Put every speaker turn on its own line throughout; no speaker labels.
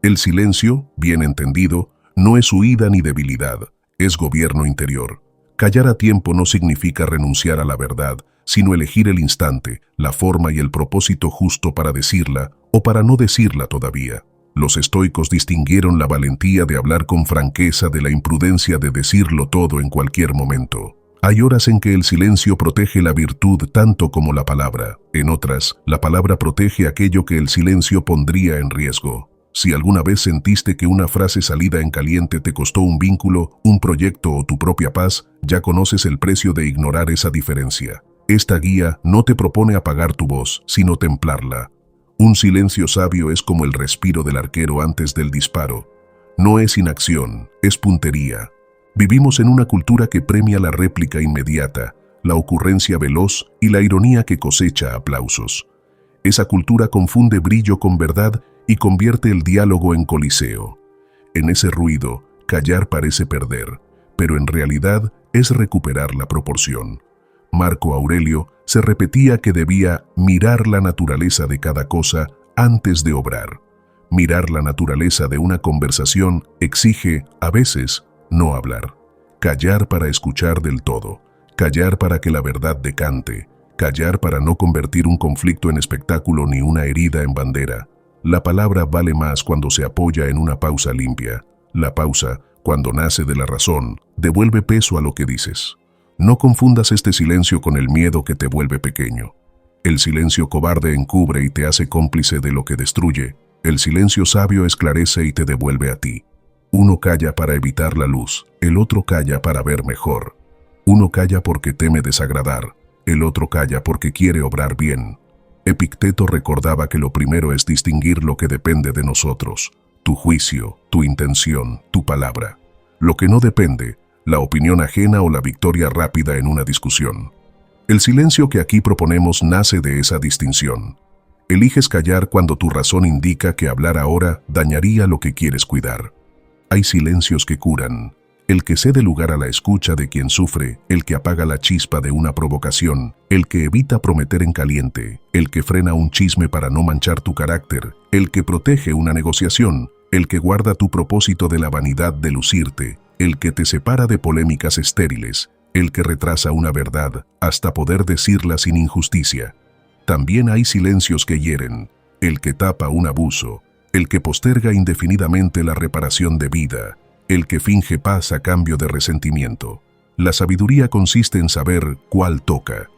El silencio, bien entendido, no es huida ni debilidad, es gobierno interior. Callar a tiempo no significa renunciar a la verdad, sino elegir el instante, la forma y el propósito justo para decirla o para no decirla todavía. Los estoicos distinguieron la valentía de hablar con franqueza de la imprudencia de decirlo todo en cualquier momento. Hay horas en que el silencio protege la virtud tanto como la palabra. En otras, la palabra protege aquello que el silencio pondría en riesgo. Si alguna vez sentiste que una frase salida en caliente te costó un vínculo, un proyecto o tu propia paz, ya conoces el precio de ignorar esa diferencia. Esta guía no te propone apagar tu voz, sino templarla. Un silencio sabio es como el respiro del arquero antes del disparo. No es inacción, es puntería. Vivimos en una cultura que premia la réplica inmediata, la ocurrencia veloz y la ironía que cosecha aplausos. Esa cultura confunde brillo con verdad y convierte el diálogo en coliseo. En ese ruido, callar parece perder, pero en realidad es recuperar la proporción. Marco Aurelio se repetía que debía mirar la naturaleza de cada cosa antes de obrar. Mirar la naturaleza de una conversación exige, a veces, no hablar. Callar para escuchar del todo. Callar para que la verdad decante. Callar para no convertir un conflicto en espectáculo ni una herida en bandera. La palabra vale más cuando se apoya en una pausa limpia. La pausa, cuando nace de la razón, devuelve peso a lo que dices. No confundas este silencio con el miedo que te vuelve pequeño. El silencio cobarde encubre y te hace cómplice de lo que destruye. El silencio sabio esclarece y te devuelve a ti. Uno calla para evitar la luz, el otro calla para ver mejor. Uno calla porque teme desagradar, el otro calla porque quiere obrar bien. Epicteto recordaba que lo primero es distinguir lo que depende de nosotros, tu juicio, tu intención, tu palabra. Lo que no depende, la opinión ajena o la victoria rápida en una discusión. El silencio que aquí proponemos nace de esa distinción. Eliges callar cuando tu razón indica que hablar ahora dañaría lo que quieres cuidar. Hay silencios que curan. El que cede lugar a la escucha de quien sufre, el que apaga la chispa de una provocación, el que evita prometer en caliente, el que frena un chisme para no manchar tu carácter, el que protege una negociación, el que guarda tu propósito de la vanidad de lucirte, el que te separa de polémicas estériles, el que retrasa una verdad hasta poder decirla sin injusticia. También hay silencios que hieren, el que tapa un abuso, el que posterga indefinidamente la reparación debida, el que finge paz a cambio de resentimiento. La sabiduría consiste en saber cuál toca.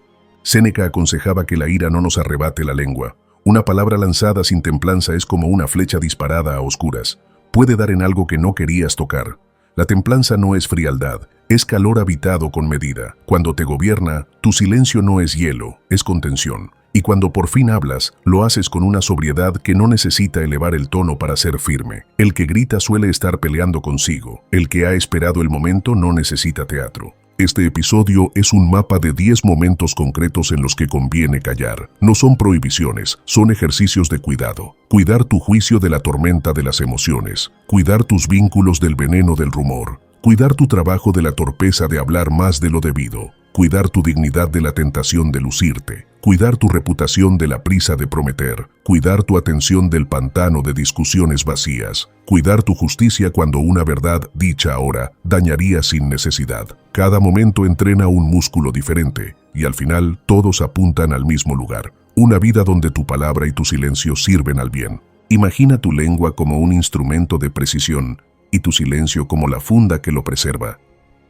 Séneca aconsejaba que la ira no nos arrebate la lengua. Una palabra lanzada sin templanza es como una flecha disparada a oscuras. Puede dar en algo que no querías tocar. La templanza no es frialdad, es calor habitado con medida. Cuando te gobierna, tu silencio no es hielo, es contención. Y cuando por fin hablas, lo haces con una sobriedad que no necesita elevar el tono para ser firme. El que grita suele estar peleando consigo. El que ha esperado el momento no necesita teatro. Este episodio es un mapa de 10 momentos concretos en los que conviene callar. No son prohibiciones, son ejercicios de cuidado. Cuidar tu juicio de la tormenta de las emociones. Cuidar tus vínculos del veneno del rumor. Cuidar tu trabajo de la torpeza de hablar más de lo debido. Cuidar tu dignidad de la tentación de lucirte. Cuidar tu reputación de la prisa de prometer. Cuidar tu atención del pantano de discusiones vacías. Cuidar tu justicia cuando una verdad dicha ahora dañaría sin necesidad. Cada momento entrena un músculo diferente y al final todos apuntan al mismo lugar. Una vida donde tu palabra y tu silencio sirven al bien. Imagina tu lengua como un instrumento de precisión y tu silencio como la funda que lo preserva.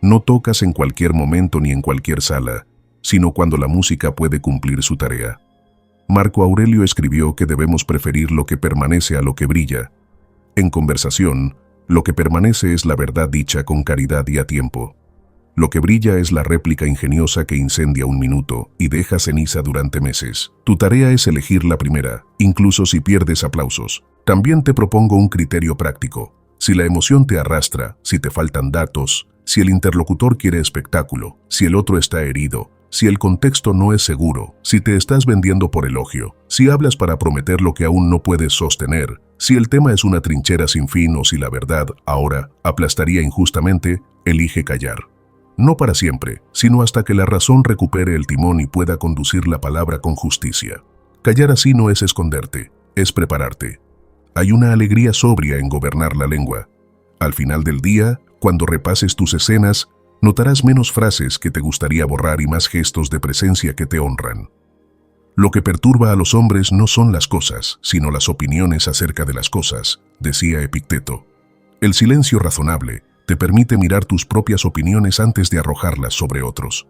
No tocas en cualquier momento ni en cualquier sala, sino cuando la música puede cumplir su tarea. Marco Aurelio escribió que debemos preferir lo que permanece a lo que brilla. En conversación, lo que permanece es la verdad dicha con caridad y a tiempo. Lo que brilla es la réplica ingeniosa que incendia un minuto y deja ceniza durante meses. Tu tarea es elegir la primera, incluso si pierdes aplausos. También te propongo un criterio práctico. Si la emoción te arrastra, si te faltan datos, si el interlocutor quiere espectáculo, si el otro está herido, si el contexto no es seguro, si te estás vendiendo por elogio, si hablas para prometer lo que aún no puedes sostener, si el tema es una trinchera sin fin o si la verdad, ahora, aplastaría injustamente, elige callar. No para siempre, sino hasta que la razón recupere el timón y pueda conducir la palabra con justicia. Callar así no es esconderte, es prepararte. Hay una alegría sobria en gobernar la lengua. Al final del día, cuando repases tus escenas, notarás menos frases que te gustaría borrar y más gestos de presencia que te honran. Lo que perturba a los hombres no son las cosas, sino las opiniones acerca de las cosas, decía Epicteto. El silencio razonable te permite mirar tus propias opiniones antes de arrojarlas sobre otros.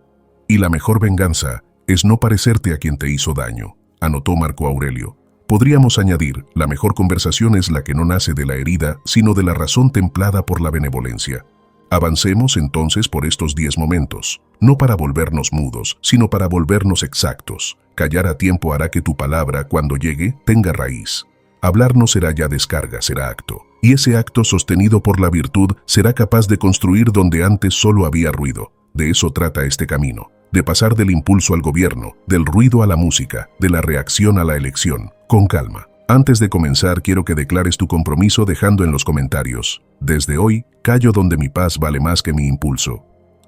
Y la mejor venganza es no parecerte a quien te hizo daño, anotó Marco Aurelio. Podríamos añadir, la mejor conversación es la que no nace de la herida, sino de la razón templada por la benevolencia. Avancemos entonces por estos 10 momentos, no para volvernos mudos, sino para volvernos exactos. Callar a tiempo hará que tu palabra, cuando llegue, tenga raíz. Hablar no será ya descarga, será acto. Y ese acto sostenido por la virtud será capaz de construir donde antes solo había ruido. De eso trata este camino, de pasar del impulso al gobierno, del ruido a la música, de la reacción a la elección, con calma. Antes de comenzar, quiero que declares tu compromiso dejando en los comentarios: desde hoy, callo donde mi paz vale más que mi impulso.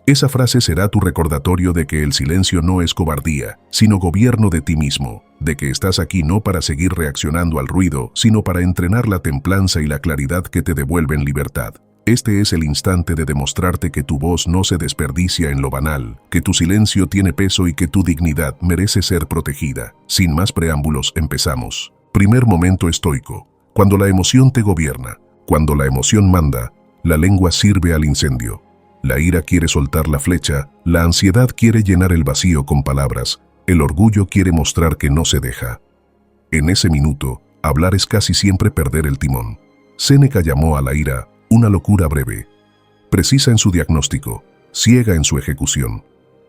Esa frase será tu recordatorio de que el silencio no es cobardía, sino gobierno de ti mismo, de que estás aquí no para seguir reaccionando al ruido, sino para entrenar la templanza y la claridad que te devuelven libertad. Este es el instante de demostrarte que tu voz no se desperdicia en lo banal, que tu silencio tiene peso y que tu dignidad merece ser protegida. Sin más preámbulos, empezamos. Primer momento estoico. Cuando la emoción te gobierna, cuando la emoción manda, la lengua sirve al incendio. La ira quiere soltar la flecha, la ansiedad quiere llenar el vacío con palabras, el orgullo quiere mostrar que no se deja. En ese minuto, hablar es casi siempre perder el timón. Séneca llamó a la ira una locura breve, precisa en su diagnóstico, ciega en su ejecución.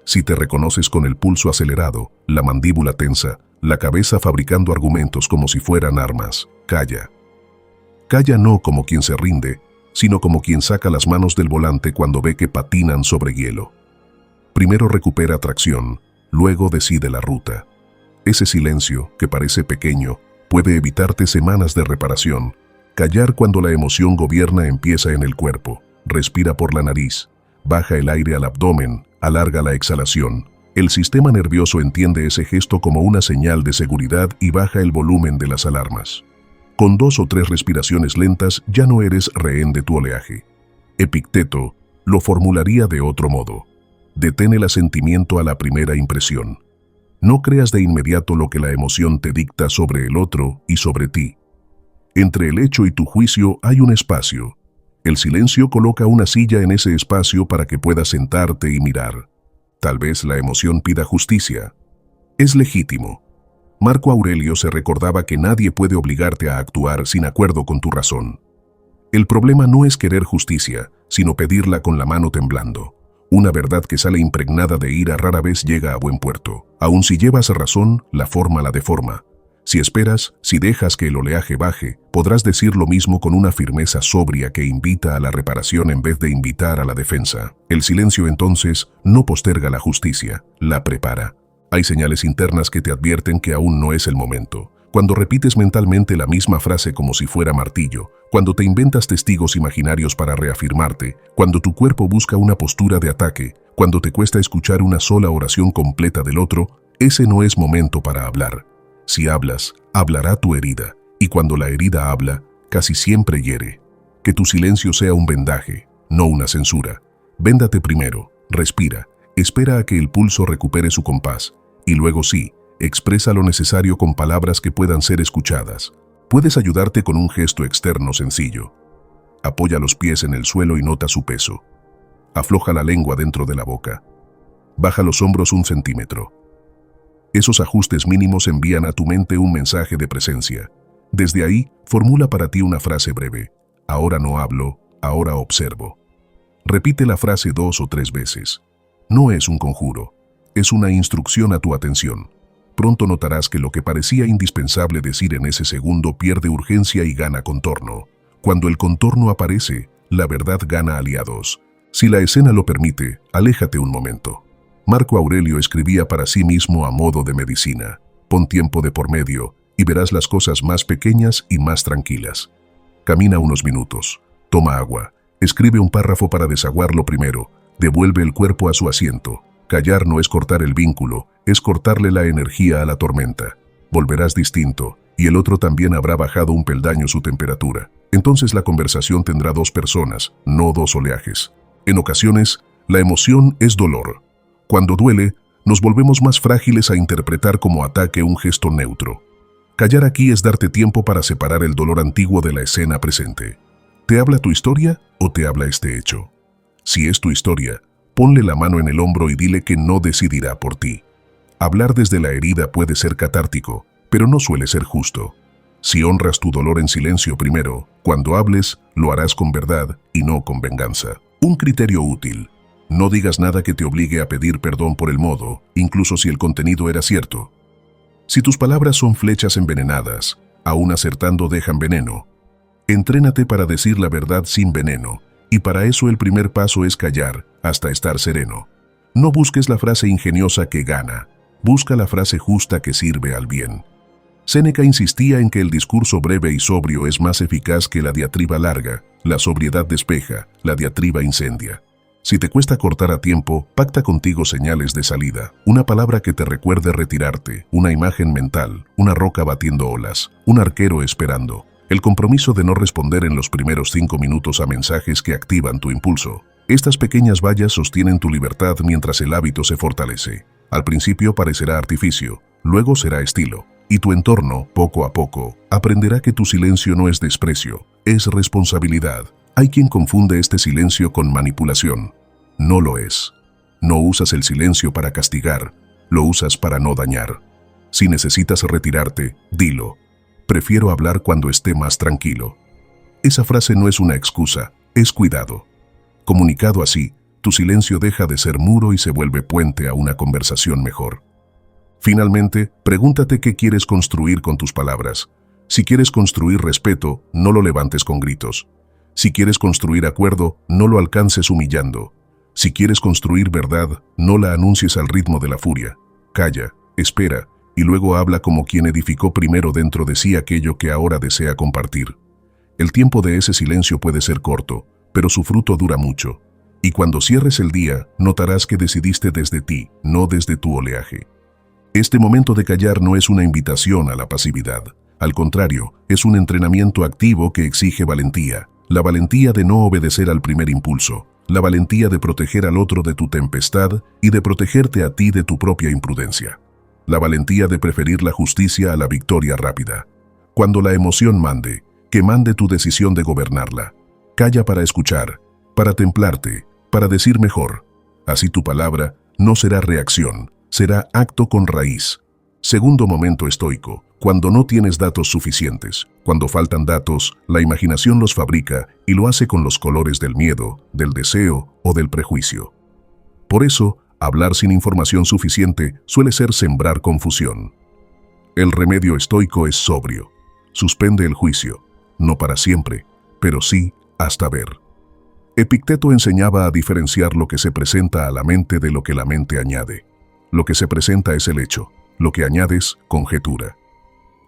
Si te reconoces con el pulso acelerado, la mandíbula tensa, la cabeza fabricando argumentos como si fueran armas, calla. Calla no como quien se rinde, sino como quien saca las manos del volante cuando ve que patinan sobre hielo. Primero recupera tracción, luego decide la ruta. Ese silencio, que parece pequeño, puede evitarte semanas de reparación. Callar cuando la emoción gobierna empieza en el cuerpo. Respira por la nariz, baja el aire al abdomen, alarga la exhalación. El sistema nervioso entiende ese gesto como una señal de seguridad y baja el volumen de las alarmas. Con 2 o 3 respiraciones lentas ya no eres rehén de tu oleaje. Epicteto lo formularía de otro modo. Detén el asentimiento a la primera impresión. No creas de inmediato lo que la emoción te dicta sobre el otro y sobre ti. Entre el hecho y tu juicio hay un espacio. El silencio coloca una silla en ese espacio para que puedas sentarte y mirar. Tal vez la emoción pida justicia. Es legítimo. Marco Aurelio se recordaba que nadie puede obligarte a actuar sin acuerdo con tu razón. El problema no es querer justicia, sino pedirla con la mano temblando. Una verdad que sale impregnada de ira rara vez llega a buen puerto. Aun si llevas razón, la forma la deforma. Si esperas, si dejas que el oleaje baje, podrás decir lo mismo con una firmeza sobria que invita a la reparación en vez de invitar a la defensa. El silencio entonces no posterga la justicia, la prepara. Hay señales internas que te advierten que aún no es el momento. Cuando repites mentalmente la misma frase como si fuera martillo, cuando te inventas testigos imaginarios para reafirmarte, cuando tu cuerpo busca una postura de ataque, cuando te cuesta escuchar una sola oración completa del otro, ese no es momento para hablar. Si hablas, hablará tu herida, y cuando la herida habla, casi siempre hiere. Que tu silencio sea un vendaje, no una censura. Véndate primero, respira, espera a que el pulso recupere su compás, y luego sí, expresa lo necesario con palabras que puedan ser escuchadas. Puedes ayudarte con un gesto externo sencillo. Apoya los pies en el suelo y nota su peso. Afloja la lengua dentro de la boca. Baja los hombros 1 centímetro. Esos ajustes mínimos envían a tu mente un mensaje de presencia. Desde ahí, formula para ti una frase breve. Ahora no hablo, ahora observo. Repite la frase 2 o 3 veces. No es un conjuro, es una instrucción a tu atención. Pronto notarás que lo que parecía indispensable decir en ese segundo pierde urgencia y gana contorno. Cuando el contorno aparece, la verdad gana aliados. Si la escena lo permite, aléjate un momento. Marco Aurelio escribía para sí mismo a modo de medicina. Pon tiempo de por medio y verás las cosas más pequeñas y más tranquilas. Camina unos minutos, toma agua, escribe un párrafo para desaguarlo primero, devuelve el cuerpo a su asiento. Callar no es cortar el vínculo, es cortarle la energía a la tormenta. Volverás distinto y el otro también habrá bajado un peldaño su temperatura. Entonces la conversación tendrá dos personas, no dos oleajes. En ocasiones, la emoción es dolor. Cuando duele, nos volvemos más frágiles a interpretar como ataque un gesto neutro. Callar aquí es darte tiempo para separar el dolor antiguo de la escena presente. ¿Te habla tu historia o te habla este hecho? Si es tu historia, ponle la mano en el hombro y dile que no decidirá por ti. Hablar desde la herida puede ser catártico, pero no suele ser justo. Si honras tu dolor en silencio primero, cuando hables, lo harás con verdad y no con venganza. Un criterio útil. No digas nada que te obligue a pedir perdón por el modo, incluso si el contenido era cierto. Si tus palabras son flechas envenenadas, aún acertando dejan veneno. Entrénate para decir la verdad sin veneno, y para eso el primer paso es callar, hasta estar sereno. No busques la frase ingeniosa que gana, busca la frase justa que sirve al bien. Séneca insistía en que el discurso breve y sobrio es más eficaz que la diatriba larga, la sobriedad despeja, la diatriba incendia. Si te cuesta cortar a tiempo, pacta contigo señales de salida, una palabra que te recuerde retirarte, una imagen mental, una roca batiendo olas, un arquero esperando. El compromiso de no responder en los primeros 5 minutos a mensajes que activan tu impulso. Estas pequeñas vallas sostienen tu libertad mientras el hábito se fortalece. Al principio parecerá artificio, luego será estilo. Y tu entorno, poco a poco, aprenderá que tu silencio no es desprecio, es responsabilidad. Hay quien confunde este silencio con manipulación. No lo es. No usas el silencio para castigar, lo usas para no dañar. Si necesitas retirarte, dilo. Prefiero hablar cuando esté más tranquilo. Esa frase no es una excusa, es cuidado. Comunicado así, tu silencio deja de ser muro y se vuelve puente a una conversación mejor. Finalmente, pregúntate qué quieres construir con tus palabras. Si quieres construir respeto, no lo levantes con gritos. Si quieres construir acuerdo, no lo alcances humillando. Si quieres construir verdad, no la anuncies al ritmo de la furia. Calla, espera, y luego habla como quien edificó primero dentro de sí aquello que ahora desea compartir. El tiempo de ese silencio puede ser corto, pero su fruto dura mucho. Y cuando cierres el día, notarás que decidiste desde ti, no desde tu oleaje. Este momento de callar no es una invitación a la pasividad. Al contrario, es un entrenamiento activo que exige valentía. La valentía de no obedecer al primer impulso. La valentía de proteger al otro de tu tempestad y de protegerte a ti de tu propia imprudencia. La valentía de preferir la justicia a la victoria rápida. Cuando la emoción mande, que mande tu decisión de gobernarla. Calla para escuchar, para templarte, para decir mejor. Así tu palabra no será reacción, será acto con raíz. Segundo momento estoico, cuando no tienes datos suficientes. Cuando faltan datos, la imaginación los fabrica y lo hace con los colores del miedo, del deseo o del prejuicio. Por eso, hablar sin información suficiente suele ser sembrar confusión. El remedio estoico es sobrio. Suspende el juicio, no para siempre, pero sí hasta ver. Epicteto enseñaba a diferenciar lo que se presenta a la mente de lo que la mente añade. Lo que se presenta es el hecho, lo que añades, conjetura.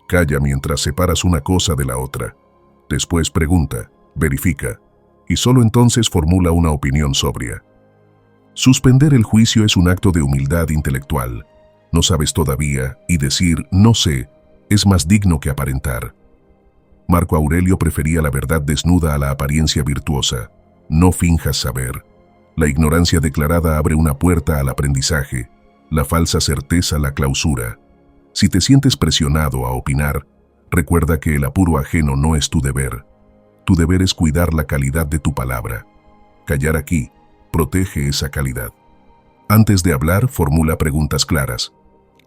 Calla mientras separas una cosa de la otra. Después pregunta, verifica, y solo entonces formula una opinión sobria. Suspender el juicio es un acto de humildad intelectual. No sabes todavía, y decir no sé es más digno que aparentar. Marco Aurelio prefería la verdad desnuda a la apariencia virtuosa. No finjas saber. La ignorancia declarada abre una puerta al aprendizaje. La falsa certeza la clausura. Si te sientes presionado a opinar, recuerda que el apuro ajeno no es tu deber. Tu deber es cuidar la calidad de tu palabra. Callar aquí protege esa calidad. Antes de hablar, formula preguntas claras.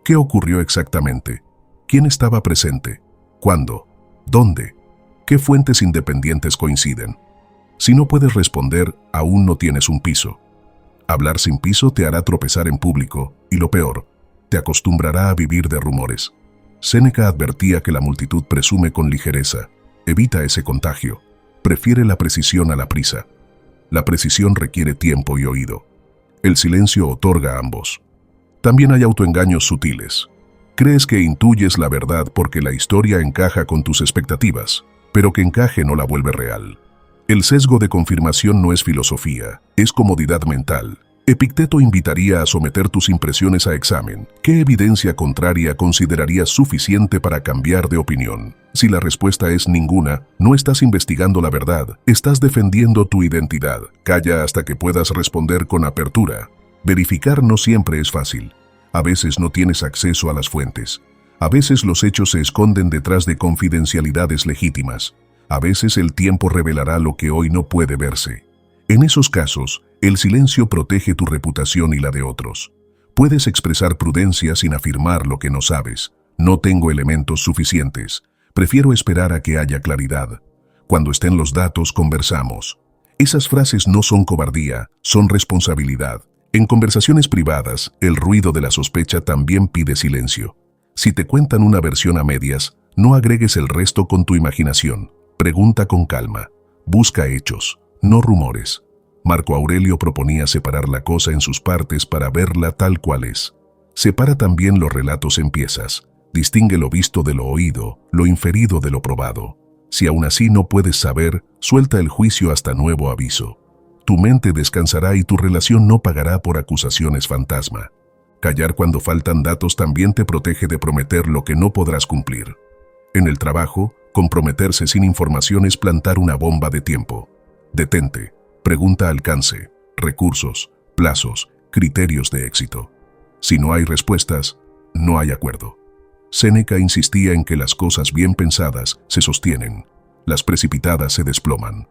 ¿Qué ocurrió exactamente? ¿Quién estaba presente? ¿Cuándo? ¿Dónde? ¿Qué fuentes independientes coinciden? Si no puedes responder, aún no tienes un piso. Hablar sin piso te hará tropezar en público, y lo peor, te acostumbrará a vivir de rumores. Séneca advertía que la multitud presume con ligereza. Evita ese contagio. Prefiere la precisión a la prisa. La precisión requiere tiempo y oído. El silencio otorga ambos. También hay autoengaños sutiles. Crees que intuyes la verdad porque la historia encaja con tus expectativas, pero que encaje no la vuelve real. El sesgo de confirmación no es filosofía, es comodidad mental. Epicteto invitaría a someter tus impresiones a examen. ¿Qué evidencia contraria considerarías suficiente para cambiar de opinión? Si la respuesta es ninguna, no estás investigando la verdad, estás defendiendo tu identidad. Calla hasta que puedas responder con apertura. Verificar no siempre es fácil. A veces no tienes acceso a las fuentes. A veces los hechos se esconden detrás de confidencialidades legítimas. A veces el tiempo revelará lo que hoy no puede verse. En esos casos, el silencio protege tu reputación y la de otros. Puedes expresar prudencia sin afirmar lo que no sabes. No tengo elementos suficientes. Prefiero esperar a que haya claridad. Cuando estén los datos, conversamos. Esas frases no son cobardía, son responsabilidad. En conversaciones privadas, el ruido de la sospecha también pide silencio. Si te cuentan una versión a medias, no agregues el resto con tu imaginación. Pregunta con calma. Busca hechos, no rumores. Marco Aurelio proponía separar la cosa en sus partes para verla tal cual es. Separa también los relatos en piezas. Distingue lo visto de lo oído, lo inferido de lo probado. Si aún así no puedes saber, suelta el juicio hasta nuevo aviso. Tu mente descansará y tu relación no pagará por acusaciones fantasma. Callar cuando faltan datos también te protege de prometer lo que no podrás cumplir. En el trabajo, comprometerse sin información es plantar una bomba de tiempo. Detente. Pregunta alcance, recursos, plazos, criterios de éxito. Si no hay respuestas, no hay acuerdo. Séneca insistía en que las cosas bien pensadas se sostienen, las precipitadas se desploman.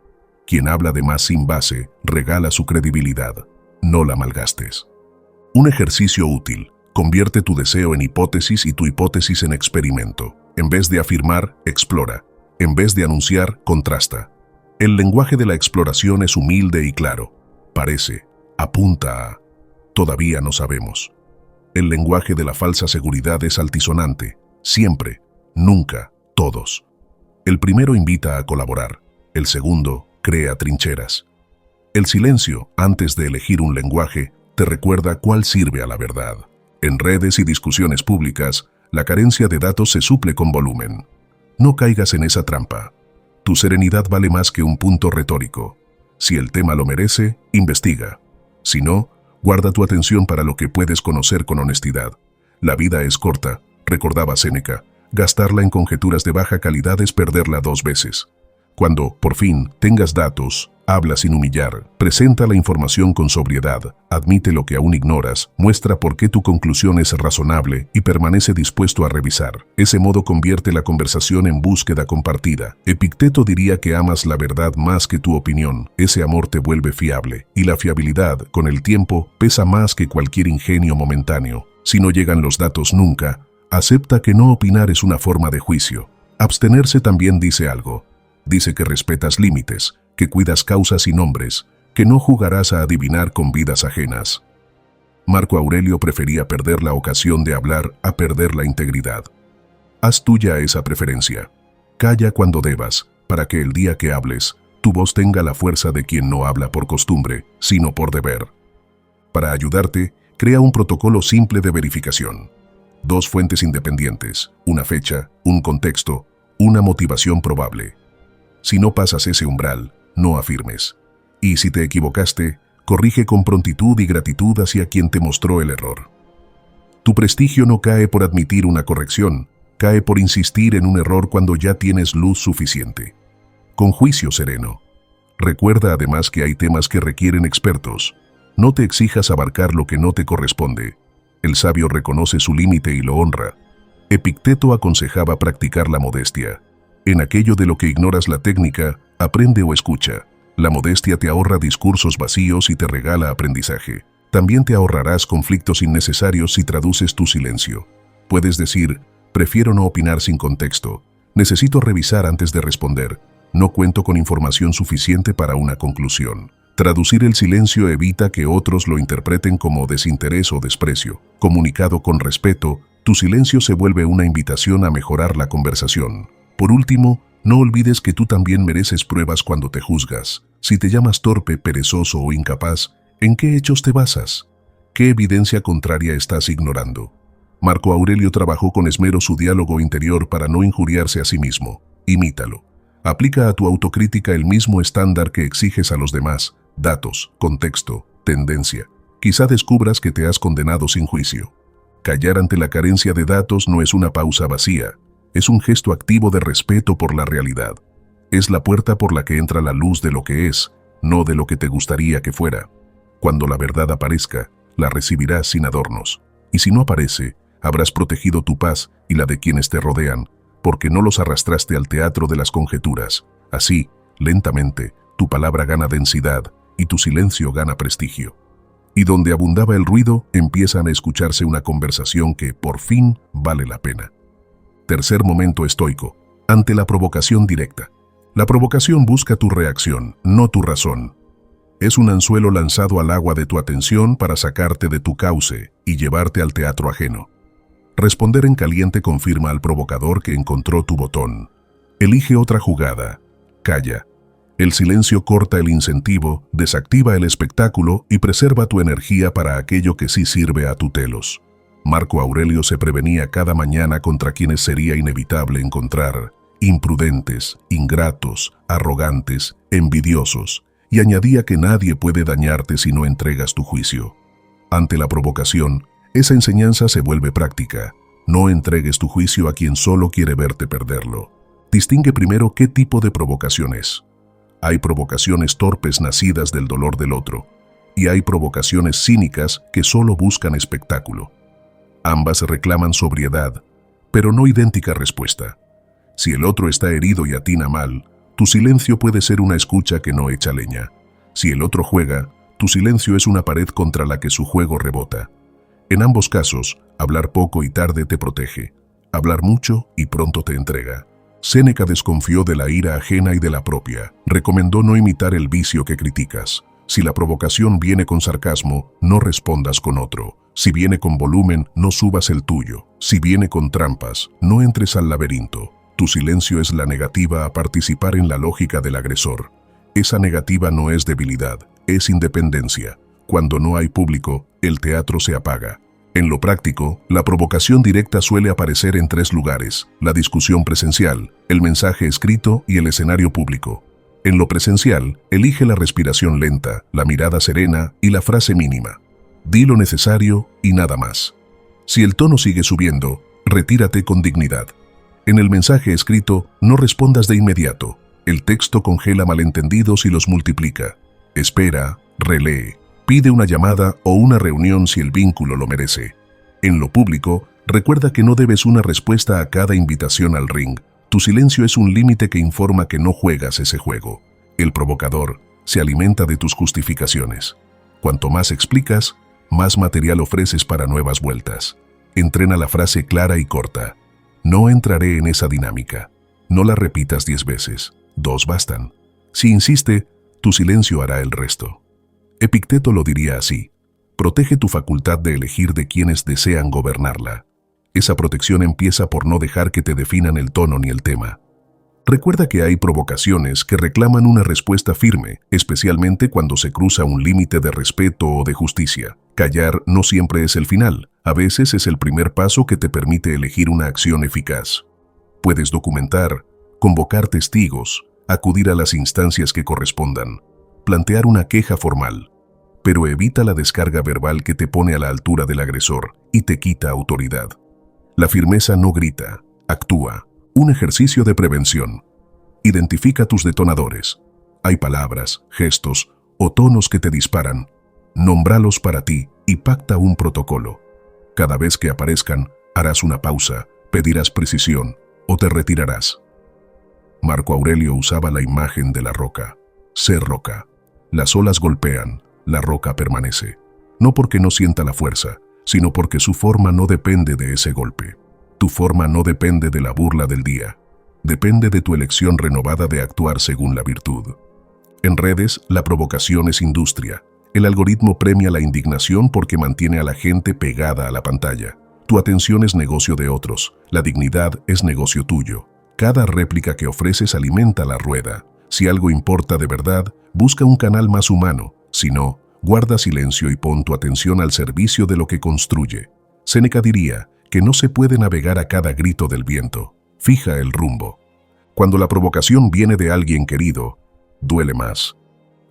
Quien habla de más sin base regala su credibilidad, no la malgastes. Un ejercicio útil: convierte tu deseo en hipótesis y tu hipótesis en experimento. En vez de afirmar, explora. En vez de anunciar, contrasta. El lenguaje de la exploración es humilde y claro. Parece, apunta a, todavía no sabemos. El lenguaje de la falsa seguridad es altisonante. Siempre, nunca, todos. El primero invita a colaborar. El segundo crea trincheras. El silencio, antes de elegir un lenguaje, te recuerda cuál sirve a la verdad. En redes y discusiones públicas, la carencia de datos se suple con volumen. No caigas en esa trampa. Tu serenidad vale más que un punto retórico. Si el tema lo merece, investiga. Si no, guarda tu atención para lo que puedes conocer con honestidad. La vida es corta, recordaba Séneca. Gastarla en conjeturas de baja calidad es perderla 2 veces. Cuando, por fin, tengas datos, habla sin humillar, presenta la información con sobriedad, admite lo que aún ignoras, muestra por qué tu conclusión es razonable y permanece dispuesto a revisar. Ese modo convierte la conversación en búsqueda compartida. Epicteto diría que amas la verdad más que tu opinión. Ese amor te vuelve fiable, y la fiabilidad, con el tiempo, pesa más que cualquier ingenio momentáneo. Si no llegan los datos nunca, acepta que no opinar es una forma de juicio. Abstenerse también dice algo. Dice que respetas límites, que cuidas causas y nombres, que no jugarás a adivinar con vidas ajenas. Marco Aurelio prefería perder la ocasión de hablar a perder la integridad. Haz tuya esa preferencia. Calla cuando debas, para que el día que hables, tu voz tenga la fuerza de quien no habla por costumbre, sino por deber. Para ayudarte, crea un protocolo simple de verificación. 2 fuentes independientes, una fecha, un contexto, una motivación probable. Si no pasas ese umbral, no afirmes. Y si te equivocaste, corrige con prontitud y gratitud hacia quien te mostró el error. Tu prestigio no cae por admitir una corrección, cae por insistir en un error cuando ya tienes luz suficiente. Con juicio sereno. Recuerda además que hay temas que requieren expertos. No te exijas abarcar lo que no te corresponde. El sabio reconoce su límite y lo honra. Epicteto aconsejaba practicar la modestia. En aquello de lo que ignoras la técnica, aprende o escucha. La modestia te ahorra discursos vacíos y te regala aprendizaje. También te ahorrarás conflictos innecesarios si traduces tu silencio. Puedes decir, prefiero no opinar sin contexto. Necesito revisar antes de responder. No cuento con información suficiente para una conclusión. Traducir el silencio evita que otros lo interpreten como desinterés o desprecio. Comunicado con respeto, tu silencio se vuelve una invitación a mejorar la conversación. Por último, no olvides que tú también mereces pruebas cuando te juzgas. Si te llamas torpe, perezoso o incapaz, ¿en qué hechos te basas? ¿Qué evidencia contraria estás ignorando? Marco Aurelio trabajó con esmero su diálogo interior para no injuriarse a sí mismo. Imítalo. Aplica a tu autocrítica el mismo estándar que exiges a los demás: datos, contexto, tendencia. Quizá descubras que te has condenado sin juicio. Callar ante la carencia de datos no es una pausa vacía, es un gesto activo de respeto por la realidad. Es la puerta por la que entra la luz de lo que es, no de lo que te gustaría que fuera. Cuando la verdad aparezca, la recibirás sin adornos. Y si no aparece, habrás protegido tu paz y la de quienes te rodean, porque no los arrastraste al teatro de las conjeturas. Así, lentamente, tu palabra gana densidad y tu silencio gana prestigio. Y donde abundaba el ruido, empiezan a escucharse una conversación que, por fin, vale la pena. Tercer momento estoico, ante la provocación directa. La provocación busca tu reacción, no tu razón. Es un anzuelo lanzado al agua de tu atención para sacarte de tu cauce y llevarte al teatro ajeno. Responder en caliente confirma al provocador que encontró tu botón. Elige otra jugada. Calla. El silencio corta el incentivo, desactiva el espectáculo y preserva tu energía para aquello que sí sirve a tu telos. Marco Aurelio se prevenía cada mañana contra quienes sería inevitable encontrar: imprudentes, ingratos, arrogantes, envidiosos, y añadía que nadie puede dañarte si no entregas tu juicio. Ante la provocación, esa enseñanza se vuelve práctica. No entregues tu juicio a quien solo quiere verte perderlo. Distingue primero qué tipo de provocación es. Hay provocaciones torpes nacidas del dolor del otro, y hay provocaciones cínicas que solo buscan espectáculo. Ambas reclaman sobriedad, pero no idéntica respuesta. Si el otro está herido y atina mal, tu silencio puede ser una escucha que no echa leña. Si el otro juega, tu silencio es una pared contra la que su juego rebota. En ambos casos, hablar poco y tarde te protege. Hablar mucho y pronto te entrega. Séneca desconfió de la ira ajena y de la propia. Recomendó no imitar el vicio que criticas. Si la provocación viene con sarcasmo, no respondas con otro. Si viene con volumen, no subas el tuyo. Si viene con trampas, no entres al laberinto. Tu silencio es la negativa a participar en la lógica del agresor. Esa negativa no es debilidad, es independencia. Cuando no hay público, el teatro se apaga. En lo práctico, la provocación directa suele aparecer en 3 lugares: la discusión presencial, el mensaje escrito y el escenario público. En lo presencial, elige la respiración lenta, la mirada serena y la frase mínima. Di lo necesario y nada más. Si el tono sigue subiendo, retírate con dignidad. En el mensaje escrito, no respondas de inmediato. El texto congela malentendidos y los multiplica. Espera, relee. Pide una llamada o una reunión si el vínculo lo merece. En lo público, recuerda que no debes una respuesta a cada invitación al ring. Tu silencio es un límite que informa que no juegas ese juego. El provocador se alimenta de tus justificaciones. Cuanto más explicas, más material ofreces para nuevas vueltas. Entrena la frase clara y corta. No entraré en esa dinámica. No la repitas 10 veces. 2 bastan. Si insiste, tu silencio hará el resto. Epicteto lo diría así: protege tu facultad de elegir de quienes desean gobernarla. Esa protección empieza por no dejar que te definan el tono ni el tema. Recuerda que hay provocaciones que reclaman una respuesta firme, especialmente cuando se cruza un límite de respeto o de justicia. Callar no siempre es el final, a veces es el primer paso que te permite elegir una acción eficaz. Puedes documentar, convocar testigos, acudir a las instancias que correspondan, plantear una queja formal, pero evita la descarga verbal que te pone a la altura del agresor y te quita autoridad. La firmeza no grita, actúa. Un ejercicio de prevención. Identifica tus detonadores. Hay palabras, gestos o tonos que te disparan. Nómbralos para ti y pacta un protocolo. Cada vez que aparezcan, harás una pausa, pedirás precisión o te retirarás. Marco Aurelio usaba la imagen de la roca. Sé roca. Las olas golpean, la roca permanece. No porque no sienta la fuerza, sino porque su forma no depende de ese golpe. Tu forma no depende de la burla del día. Depende de tu elección renovada de actuar según la virtud. En redes, la provocación es industria. El algoritmo premia la indignación porque mantiene a la gente pegada a la pantalla. Tu atención es negocio de otros. La dignidad es negocio tuyo. Cada réplica que ofreces alimenta la rueda. Si algo importa de verdad, busca un canal más humano. Si no, guarda silencio y pon tu atención al servicio de lo que construye. Séneca diría que no se puede navegar a cada grito del viento. Fija el rumbo. Cuando la provocación viene de alguien querido, duele más.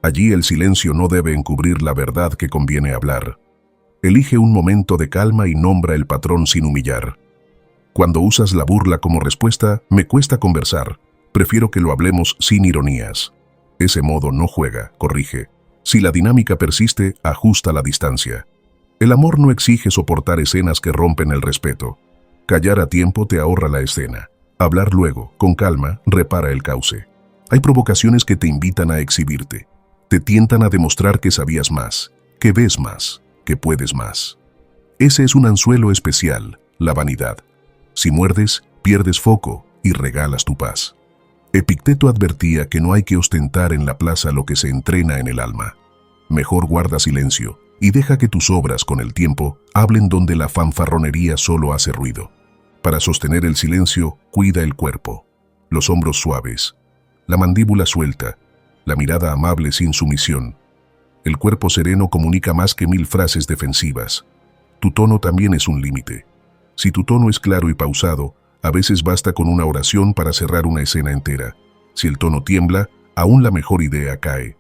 Allí el silencio no debe encubrir la verdad que conviene hablar. Elige un momento de calma y nombra el patrón sin humillar. Cuando usas la burla como respuesta, me cuesta conversar. Prefiero que lo hablemos sin ironías. Ese modo no juega, corrige. Si la dinámica persiste, ajusta la distancia. El amor no exige soportar escenas que rompen el respeto. Callar a tiempo te ahorra la escena. Hablar luego, con calma, repara el cauce. Hay provocaciones que te invitan a exhibirte. Te tientan a demostrar que sabías más, que ves más, que puedes más. Ese es un anzuelo especial, la vanidad. Si muerdes, pierdes foco y regalas tu paz. Epicteto advertía que no hay que ostentar en la plaza lo que se entrena en el alma. Mejor guarda silencio y deja que tus obras con el tiempo hablen donde la fanfarronería solo hace ruido. Para sostener el silencio, cuida el cuerpo, los hombros suaves, la mandíbula suelta, la mirada amable sin sumisión. El cuerpo sereno comunica más que 1000 frases defensivas. Tu tono también es un límite. Si tu tono es claro y pausado, a veces basta con una oración para cerrar una escena entera. Si el tono tiembla, aún la mejor idea cae.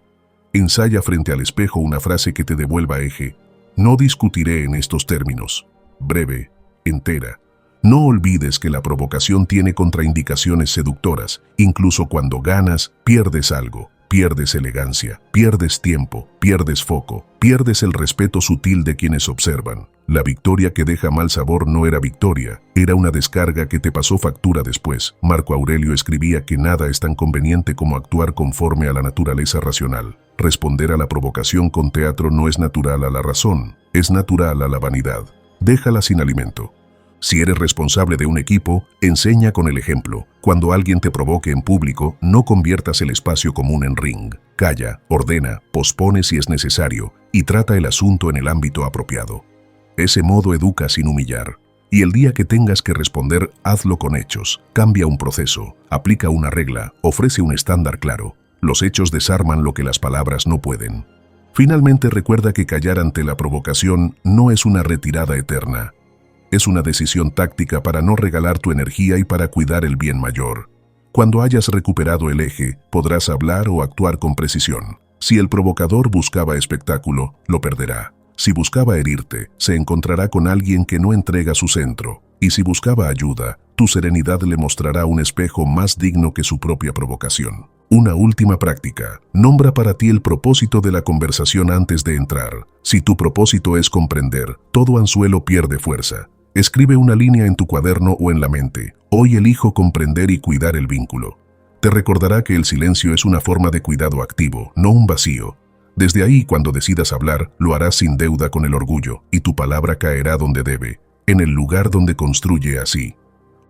Ensaya frente al espejo una frase que te devuelva eje. No discutiré en estos términos. Breve, entera. No olvides que la provocación tiene contraindicaciones seductoras. Incluso cuando ganas, pierdes algo. Pierdes elegancia, pierdes tiempo, pierdes foco, pierdes el respeto sutil de quienes observan. La victoria que deja mal sabor no era victoria, era una descarga que te pasó factura después. Marco Aurelio escribía que nada es tan conveniente como actuar conforme a la naturaleza racional. Responder a la provocación con teatro no es natural a la razón, es natural a la vanidad. Déjala sin alimento. Si eres responsable de un equipo, enseña con el ejemplo. Cuando alguien te provoque en público, no conviertas el espacio común en ring. Calla, ordena, pospone si es necesario y trata el asunto en el ámbito apropiado. Ese modo educa sin humillar. Y el día que tengas que responder, hazlo con hechos. Cambia un proceso, aplica una regla, ofrece un estándar claro. Los hechos desarman lo que las palabras no pueden. Finalmente recuerda que callar ante la provocación no es una retirada eterna. Es una decisión táctica para no regalar tu energía y para cuidar el bien mayor. Cuando hayas recuperado el eje, podrás hablar o actuar con precisión. Si el provocador buscaba espectáculo, lo perderá. Si buscaba herirte, se encontrará con alguien que no entrega su centro. Y si buscaba ayuda, tu serenidad le mostrará un espejo más digno que su propia provocación. Una última práctica. Nombra para ti el propósito de la conversación antes de entrar. Si tu propósito es comprender, todo anzuelo pierde fuerza. Escribe una línea en tu cuaderno o en la mente. Hoy elijo comprender y cuidar el vínculo. Te recordará que el silencio es una forma de cuidado activo, no un vacío. Desde ahí, cuando decidas hablar, lo harás sin deuda con el orgullo, y tu palabra caerá donde debe, en el lugar donde construye así.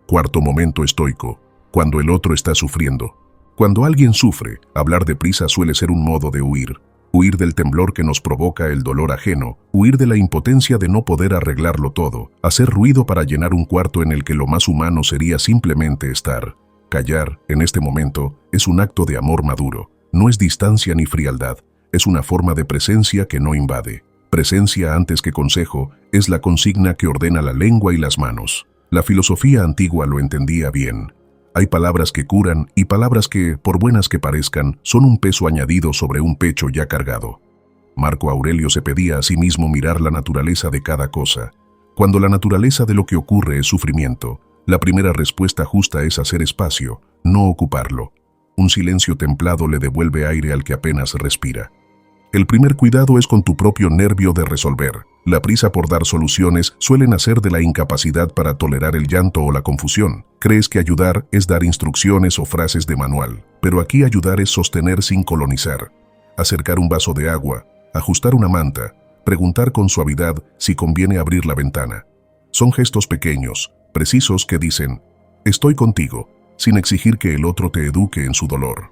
Cuarto momento estoico, cuando el otro está sufriendo. Cuando alguien sufre, hablar deprisa suele ser un modo de huir. Huir del temblor que nos provoca el dolor ajeno, huir de la impotencia de no poder arreglarlo todo, hacer ruido para llenar un cuarto en el que lo más humano sería simplemente estar. Callar, en este momento, es un acto de amor maduro, no es distancia ni frialdad, es una forma de presencia que no invade. Presencia antes que consejo es la consigna que ordena la lengua y las manos. La filosofía antigua lo entendía bien. Hay palabras que curan y palabras que, por buenas que parezcan, son un peso añadido sobre un pecho ya cargado. Marco Aurelio se pedía a sí mismo mirar la naturaleza de cada cosa. Cuando la naturaleza de lo que ocurre es sufrimiento, la primera respuesta justa es hacer espacio, no ocuparlo. Un silencio templado le devuelve aire al que apenas respira. El primer cuidado es con tu propio nervio de resolver. La prisa por dar soluciones suele nacer de la incapacidad para tolerar el llanto o la confusión. Crees que ayudar es dar instrucciones o frases de manual, pero aquí ayudar es sostener sin colonizar. Acercar un vaso de agua, ajustar una manta, preguntar con suavidad si conviene abrir la ventana. Son gestos pequeños, precisos que dicen, estoy contigo, sin exigir que el otro te eduque en su dolor.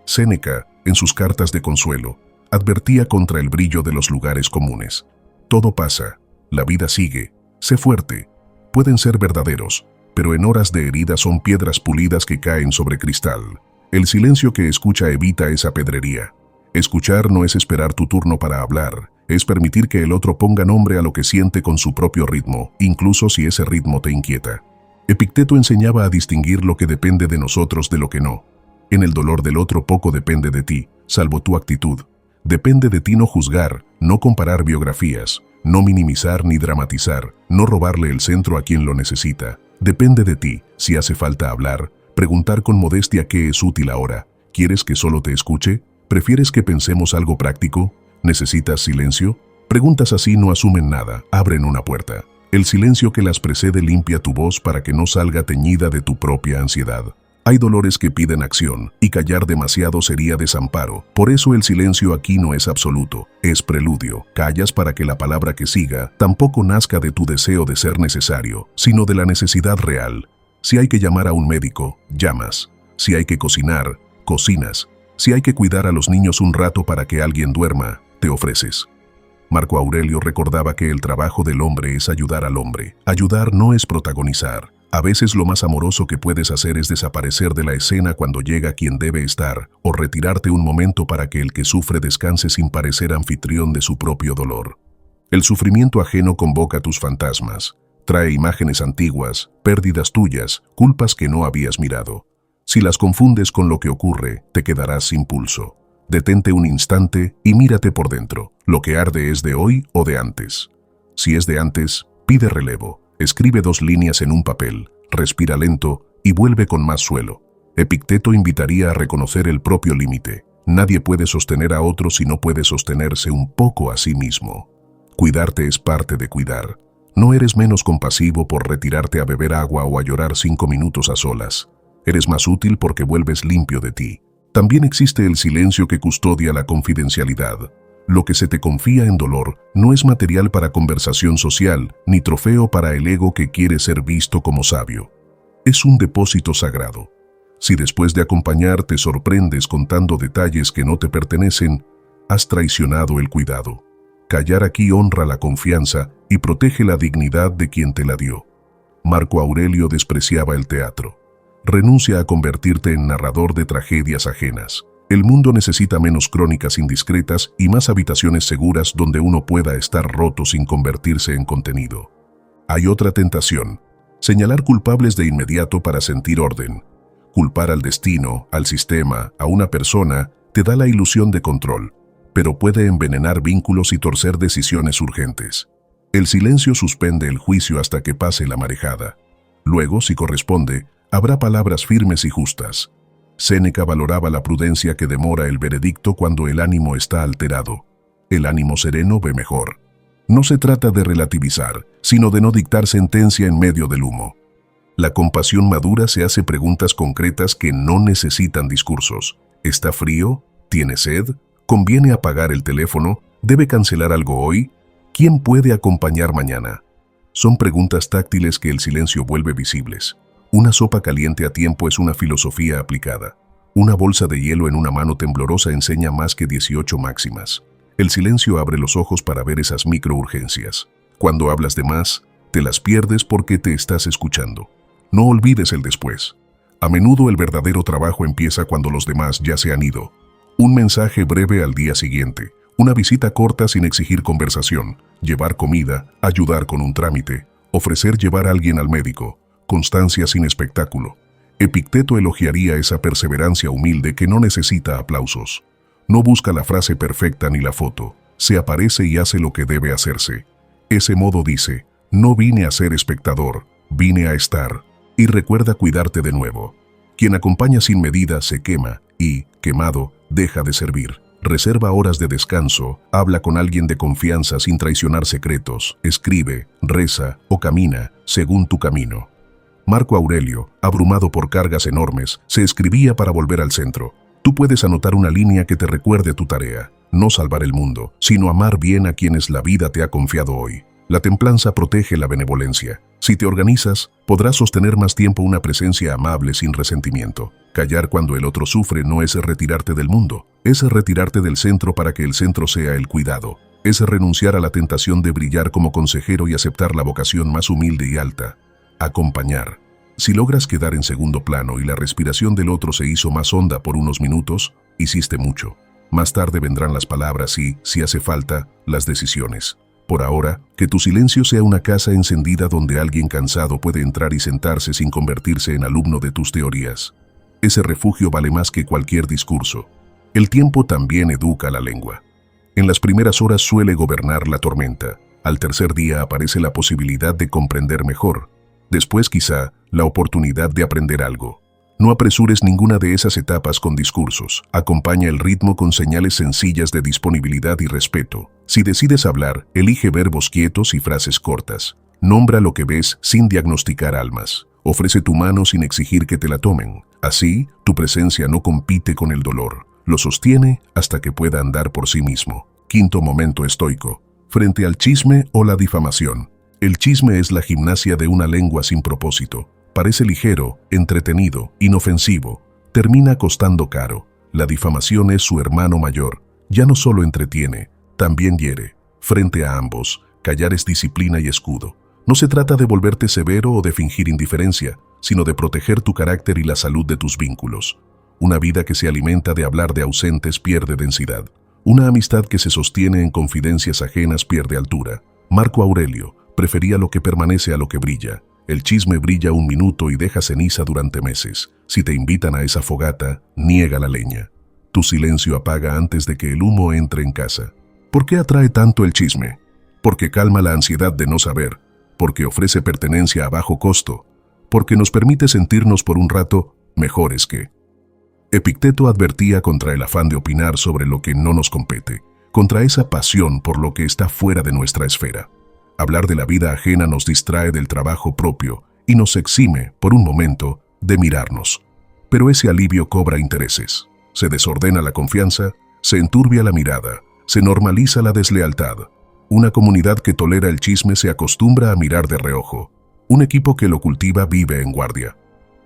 Séneca, en sus cartas de consuelo, advertía contra el brillo de los lugares comunes. Todo pasa, la vida sigue, sé fuerte. Pueden ser verdaderos, pero en horas de herida son piedras pulidas que caen sobre cristal. El silencio que escucha evita esa pedrería. Escuchar no es esperar tu turno para hablar, es permitir que el otro ponga nombre a lo que siente con su propio ritmo, incluso si ese ritmo te inquieta. Epicteto enseñaba a distinguir lo que depende de nosotros de lo que no. En el dolor del otro poco depende de ti, salvo tu actitud. Depende de ti no juzgar, no comparar biografías, no minimizar ni dramatizar, no robarle el centro a quien lo necesita. Depende de ti, si hace falta hablar, preguntar con modestia qué es útil ahora. ¿Quieres que solo te escuche? ¿Prefieres que pensemos algo práctico? ¿Necesitas silencio? Preguntas así no asumen nada, abren una puerta. El silencio que las precede limpia tu voz para que no salga teñida de tu propia ansiedad. Hay dolores que piden acción, y callar demasiado sería desamparo. Por eso el silencio aquí no es absoluto, es preludio. Callas para que la palabra que siga tampoco nazca de tu deseo de ser necesario, sino de la necesidad real. Si hay que llamar a un médico, llamas. Si hay que cocinar, cocinas. Si hay que cuidar a los niños un rato para que alguien duerma, te ofreces. Marco Aurelio recordaba que el trabajo del hombre es ayudar al hombre. Ayudar no es protagonizar. A veces lo más amoroso que puedes hacer es desaparecer de la escena cuando llega quien debe estar, o retirarte un momento para que el que sufre descanse sin parecer anfitrión de su propio dolor. El sufrimiento ajeno convoca tus fantasmas, trae imágenes antiguas, pérdidas tuyas, culpas que no habías mirado. Si las confundes con lo que ocurre, te quedarás sin pulso. Detente un instante y mírate por dentro. ¿Lo que arde es de hoy o de antes? Si es de antes, pide relevo. Escribe 2 líneas en un papel, respira lento y vuelve con más suelo. Epicteto invitaría a reconocer el propio límite. Nadie puede sostener a otro si no puede sostenerse un poco a sí mismo. Cuidarte es parte de cuidar. No eres menos compasivo por retirarte a beber agua o a llorar 5 minutos a solas. Eres más útil porque vuelves limpio de ti. También existe el silencio que custodia la confidencialidad. Lo que se te confía en dolor no es material para conversación social, ni trofeo para el ego que quiere ser visto como sabio. Es un depósito sagrado. Si después de acompañar te sorprendes contando detalles que no te pertenecen, has traicionado el cuidado. Callar aquí honra la confianza y protege la dignidad de quien te la dio. Marco Aurelio despreciaba el teatro. Renuncia a convertirte en narrador de tragedias ajenas. El mundo necesita menos crónicas indiscretas y más habitaciones seguras donde uno pueda estar roto sin convertirse en contenido. Hay otra tentación: señalar culpables de inmediato para sentir orden. Culpar al destino, al sistema, a una persona, te da la ilusión de control, pero puede envenenar vínculos y torcer decisiones urgentes. El silencio suspende el juicio hasta que pase la marejada. Luego, si corresponde, habrá palabras firmes y justas. Séneca valoraba la prudencia que demora el veredicto cuando el ánimo está alterado. El ánimo sereno ve mejor. No se trata de relativizar, sino de no dictar sentencia en medio del humo. La compasión madura se hace preguntas concretas que no necesitan discursos. ¿Está frío? ¿Tiene sed? ¿Conviene apagar el teléfono? ¿Debe cancelar algo hoy? ¿Quién puede acompañar mañana? Son preguntas táctiles que el silencio vuelve visibles. Una sopa caliente a tiempo es una filosofía aplicada. Una bolsa de hielo en una mano temblorosa enseña más que 18 máximas. El silencio abre los ojos para ver esas microurgencias. Cuando hablas de más, te las pierdes porque te estás escuchando. No olvides el después. A menudo el verdadero trabajo empieza cuando los demás ya se han ido. Un mensaje breve al día siguiente, una visita corta sin exigir conversación, llevar comida, ayudar con un trámite, ofrecer llevar a alguien al médico, constancia sin espectáculo. Epicteto elogiaría esa perseverancia humilde que no necesita aplausos. No busca la frase perfecta ni la foto, se aparece y hace lo que debe hacerse. Ese modo dice: no vine a ser espectador, vine a estar. Y recuerda cuidarte de nuevo. Quien acompaña sin medida se quema y, quemado, deja de servir. Reserva horas de descanso, habla con alguien de confianza sin traicionar secretos, escribe, reza o camina según tu camino. Marco Aurelio, abrumado por cargas enormes, se escribía para volver al centro. Tú puedes anotar una línea que te recuerde tu tarea: no salvar el mundo, sino amar bien a quienes la vida te ha confiado hoy. La templanza protege la benevolencia. Si te organizas, podrás sostener más tiempo una presencia amable sin resentimiento. Callar cuando el otro sufre no es retirarte del mundo, es retirarte del centro para que el centro sea el cuidado. Es renunciar a la tentación de brillar como consejero y aceptar la vocación más humilde y alta: acompañar. Si logras quedar en segundo plano y la respiración del otro se hizo más honda por unos minutos, hiciste mucho. Más tarde vendrán las palabras y, si hace falta, las decisiones. Por ahora, que tu silencio sea una casa encendida donde alguien cansado puede entrar y sentarse sin convertirse en alumno de tus teorías. Ese refugio vale más que cualquier discurso. El tiempo también educa la lengua. En las primeras horas suele gobernar la tormenta. Al tercer día aparece la posibilidad de comprender mejor. Después quizá la oportunidad de aprender algo. No apresures ninguna de esas etapas con discursos. Acompaña el ritmo con señales sencillas de disponibilidad y respeto. Si decides hablar, elige verbos quietos y frases cortas. Nombra lo que ves sin diagnosticar almas. Ofrece tu mano sin exigir que te la tomen. Así, tu presencia no compite con el dolor. Lo sostiene hasta que pueda andar por sí mismo. Quinto momento estoico. Frente al chisme o la difamación. El chisme es la gimnasia de una lengua sin propósito. Parece ligero, entretenido, inofensivo. Termina costando caro. La difamación es su hermano mayor. Ya no solo entretiene, también hiere. Frente a ambos, callar es disciplina y escudo. No se trata de volverte severo o de fingir indiferencia, sino de proteger tu carácter y la salud de tus vínculos. Una vida que se alimenta de hablar de ausentes pierde densidad. Una amistad que se sostiene en confidencias ajenas pierde altura. Marco Aurelio prefería lo que permanece a lo que brilla. El chisme brilla un minuto y deja ceniza durante meses. Si te invitan a esa fogata, niega la leña. Tu silencio apaga antes de que el humo entre en casa. ¿Por qué atrae tanto el chisme? Porque calma la ansiedad de no saber, porque ofrece pertenencia a bajo costo, porque nos permite sentirnos por un rato mejores que. Epicteto advertía contra el afán de opinar sobre lo que no nos compete, contra esa pasión por lo que está fuera de nuestra esfera. Hablar de la vida ajena nos distrae del trabajo propio y nos exime, por un momento, de mirarnos. Pero ese alivio cobra intereses. Se desordena la confianza, se enturbia la mirada, se normaliza la deslealtad. Una comunidad que tolera el chisme se acostumbra a mirar de reojo. Un equipo que lo cultiva vive en guardia.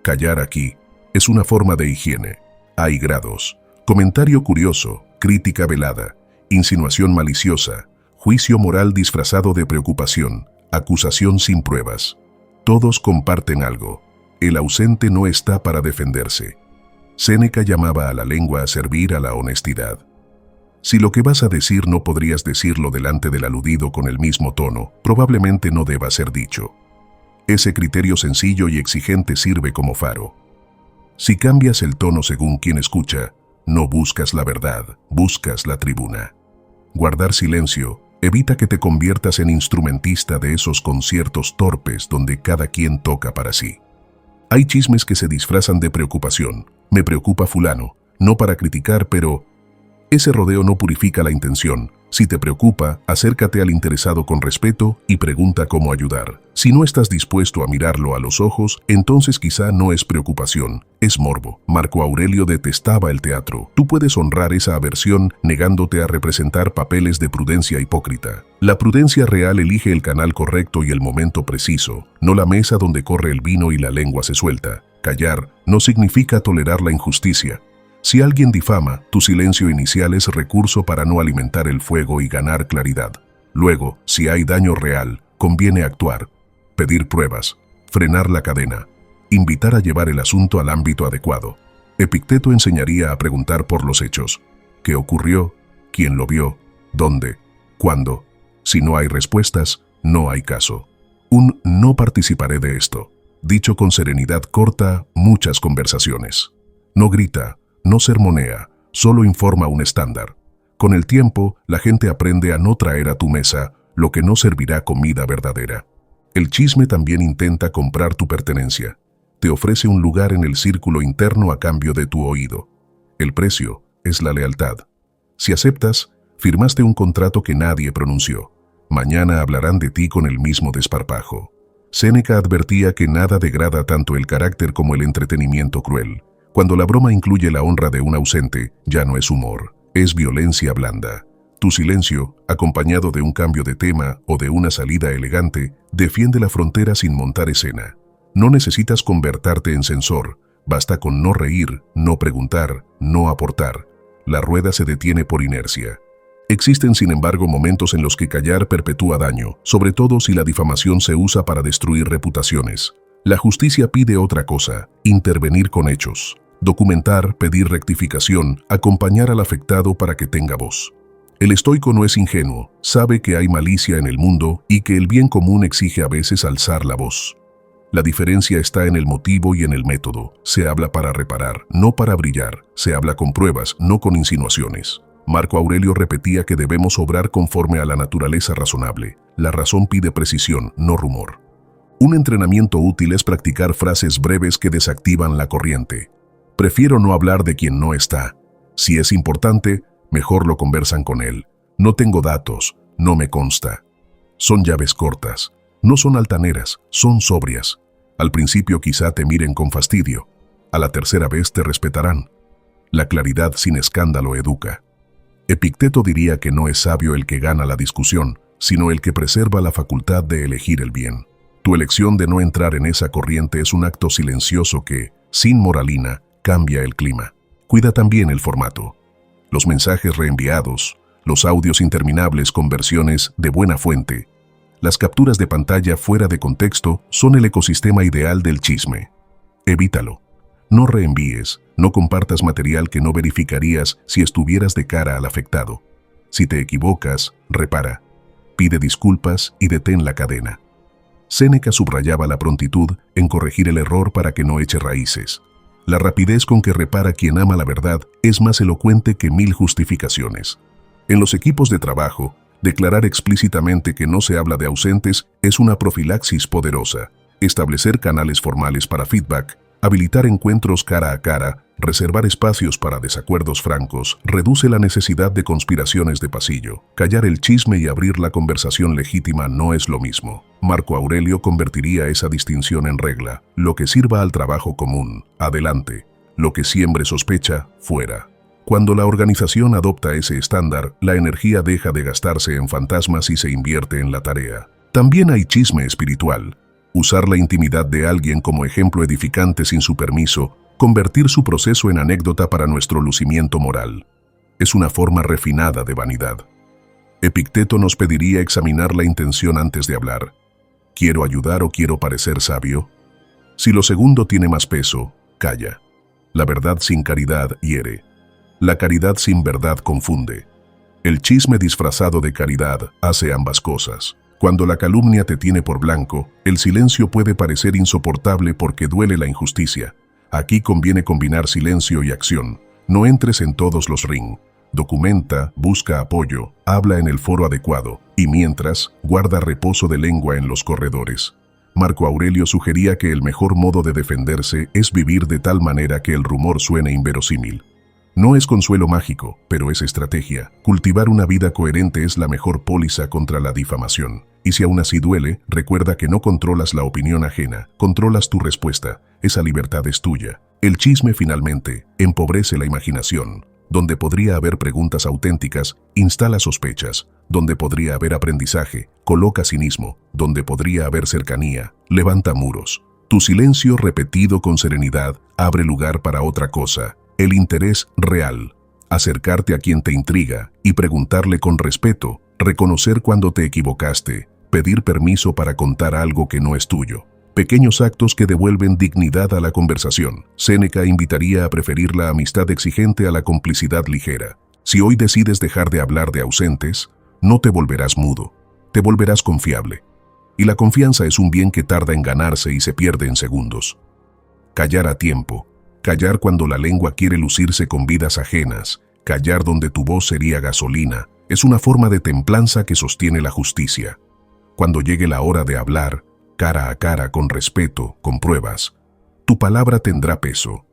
Callar aquí es una forma de higiene. Hay grados. Comentario curioso, crítica velada, insinuación maliciosa, juicio moral disfrazado de preocupación, acusación sin pruebas. Todos comparten algo. El ausente no está para defenderse. Séneca llamaba a la lengua a servir a la honestidad. Si lo que vas a decir no podrías decirlo delante del aludido con el mismo tono, probablemente no deba ser dicho. Ese criterio sencillo y exigente sirve como faro. Si cambias el tono según quien escucha, no buscas la verdad, buscas la tribuna. Guardar silencio evita que te conviertas en instrumentista de esos conciertos torpes donde cada quien toca para sí. Hay chismes que se disfrazan de preocupación. Me preocupa fulano, no para criticar, pero ese rodeo no purifica la intención. Si te preocupa, acércate al interesado con respeto y pregunta cómo ayudar. Si no estás dispuesto a mirarlo a los ojos, entonces quizá no es preocupación, es morbo. Marco Aurelio detestaba el teatro. Tú puedes honrar esa aversión negándote a representar papeles de prudencia hipócrita. La prudencia real elige el canal correcto y el momento preciso, no la mesa donde corre el vino y la lengua se suelta. Callar no significa tolerar la injusticia. Si alguien difama, tu silencio inicial es recurso para no alimentar el fuego y ganar claridad. Luego, si hay daño real, conviene actuar, pedir pruebas, frenar la cadena, invitar a llevar el asunto al ámbito adecuado. Epicteto enseñaría a preguntar por los hechos. ¿Qué ocurrió? ¿Quién lo vio? ¿Dónde? ¿Cuándo? Si no hay respuestas, no hay caso. Un no participaré de esto. Dicho con serenidad corta muchas conversaciones. No grita, no sermonea, solo informa un estándar. Con el tiempo, la gente aprende a no traer a tu mesa lo que no servirá comida verdadera. El chisme también intenta comprar tu pertenencia. Te ofrece un lugar en el círculo interno a cambio de tu oído. El precio es la lealtad. Si aceptas, firmaste un contrato que nadie pronunció. Mañana hablarán de ti con el mismo desparpajo. Séneca advertía que nada degrada tanto el carácter como el entretenimiento cruel. Cuando la broma incluye la honra de un ausente, ya no es humor, es violencia blanda. Tu silencio, acompañado de un cambio de tema o de una salida elegante, defiende la frontera sin montar escena. No necesitas convertirte en censor, basta con no reír, no preguntar, no aportar. La rueda se detiene por inercia. Existen, sin embargo, momentos en los que callar perpetúa daño, sobre todo si la difamación se usa para destruir reputaciones. La justicia pide otra cosa, intervenir con hechos, documentar, pedir rectificación, acompañar al afectado para que tenga voz. El estoico no es ingenuo, sabe que hay malicia en el mundo y que el bien común exige a veces alzar la voz. La diferencia está en el motivo y en el método. Se habla para reparar, no para brillar. Se habla con pruebas, no con insinuaciones. Marco Aurelio repetía que debemos obrar conforme a la naturaleza razonable. La razón pide precisión, no rumor. Un entrenamiento útil es practicar frases breves que desactivan la corriente. Prefiero no hablar de quien no está. Si es importante, mejor lo conversan con él. No tengo datos, no me consta. Son llaves cortas. No son altaneras, son sobrias. Al principio quizá te miren con fastidio. A la tercera vez te respetarán. La claridad sin escándalo educa. Epicteto diría que no es sabio el que gana la discusión, sino el que preserva la facultad de elegir el bien. Tu elección de no entrar en esa corriente es un acto silencioso que, sin moralina, cambia el clima. Cuida también el formato. Los mensajes reenviados, los audios interminables con versiones de buena fuente, las capturas de pantalla fuera de contexto son el ecosistema ideal del chisme. Evítalo. No reenvíes, no compartas material que no verificarías si estuvieras de cara al afectado. Si te equivocas, repara. Pide disculpas y detén la cadena. Séneca subrayaba la prontitud en corregir el error para que no eche raíces. La rapidez con que repara quien ama la verdad es más elocuente que 1000 justificaciones. En los equipos de trabajo, declarar explícitamente que no se habla de ausentes es una profilaxis poderosa. Establecer canales formales para feedback, habilitar encuentros cara a cara, reservar espacios para desacuerdos francos, reduce la necesidad de conspiraciones de pasillo. Callar el chisme y abrir la conversación legítima no es lo mismo. Marco Aurelio convertiría esa distinción en regla. Lo que sirva al trabajo común, adelante. Lo que siembre sospecha, fuera. Cuando la organización adopta ese estándar, la energía deja de gastarse en fantasmas y se invierte en la tarea. También hay chisme espiritual. Usar la intimidad de alguien como ejemplo edificante sin su permiso, convertir su proceso en anécdota para nuestro lucimiento moral. Es una forma refinada de vanidad. Epicteto nos pediría examinar la intención antes de hablar. ¿Quiero ayudar o quiero parecer sabio? Si lo segundo tiene más peso, calla. La verdad sin caridad hiere. La caridad sin verdad confunde. El chisme disfrazado de caridad hace ambas cosas. Cuando la calumnia te tiene por blanco, el silencio puede parecer insoportable porque duele la injusticia. Aquí conviene combinar silencio y acción. No entres en todos los ring. Documenta, busca apoyo, habla en el foro adecuado, y mientras, guarda reposo de lengua en los corredores. Marco Aurelio sugería que el mejor modo de defenderse es vivir de tal manera que el rumor suene inverosímil. No es consuelo mágico, pero es estrategia. Cultivar una vida coherente es la mejor póliza contra la difamación. Y si aún así duele, recuerda que no controlas la opinión ajena, controlas tu respuesta. Esa libertad es tuya. El chisme, finalmente, empobrece la imaginación. Donde podría haber preguntas auténticas, instala sospechas. Donde podría haber aprendizaje, coloca cinismo. Donde podría haber cercanía, levanta muros. Tu silencio repetido con serenidad abre lugar para otra cosa. El interés real, acercarte a quien te intriga y preguntarle con respeto, reconocer cuando te equivocaste, pedir permiso para contar algo que no es tuyo. Pequeños actos que devuelven dignidad a la conversación. Séneca invitaría a preferir la amistad exigente a la complicidad ligera. Si hoy decides dejar de hablar de ausentes, no te volverás mudo, te volverás confiable. Y la confianza es un bien que tarda en ganarse y se pierde en segundos. Callar a tiempo. Callar cuando la lengua quiere lucirse con vidas ajenas, callar donde tu voz sería gasolina, es una forma de templanza que sostiene la justicia. Cuando llegue la hora de hablar, cara a cara, con respeto, con pruebas, tu palabra tendrá peso.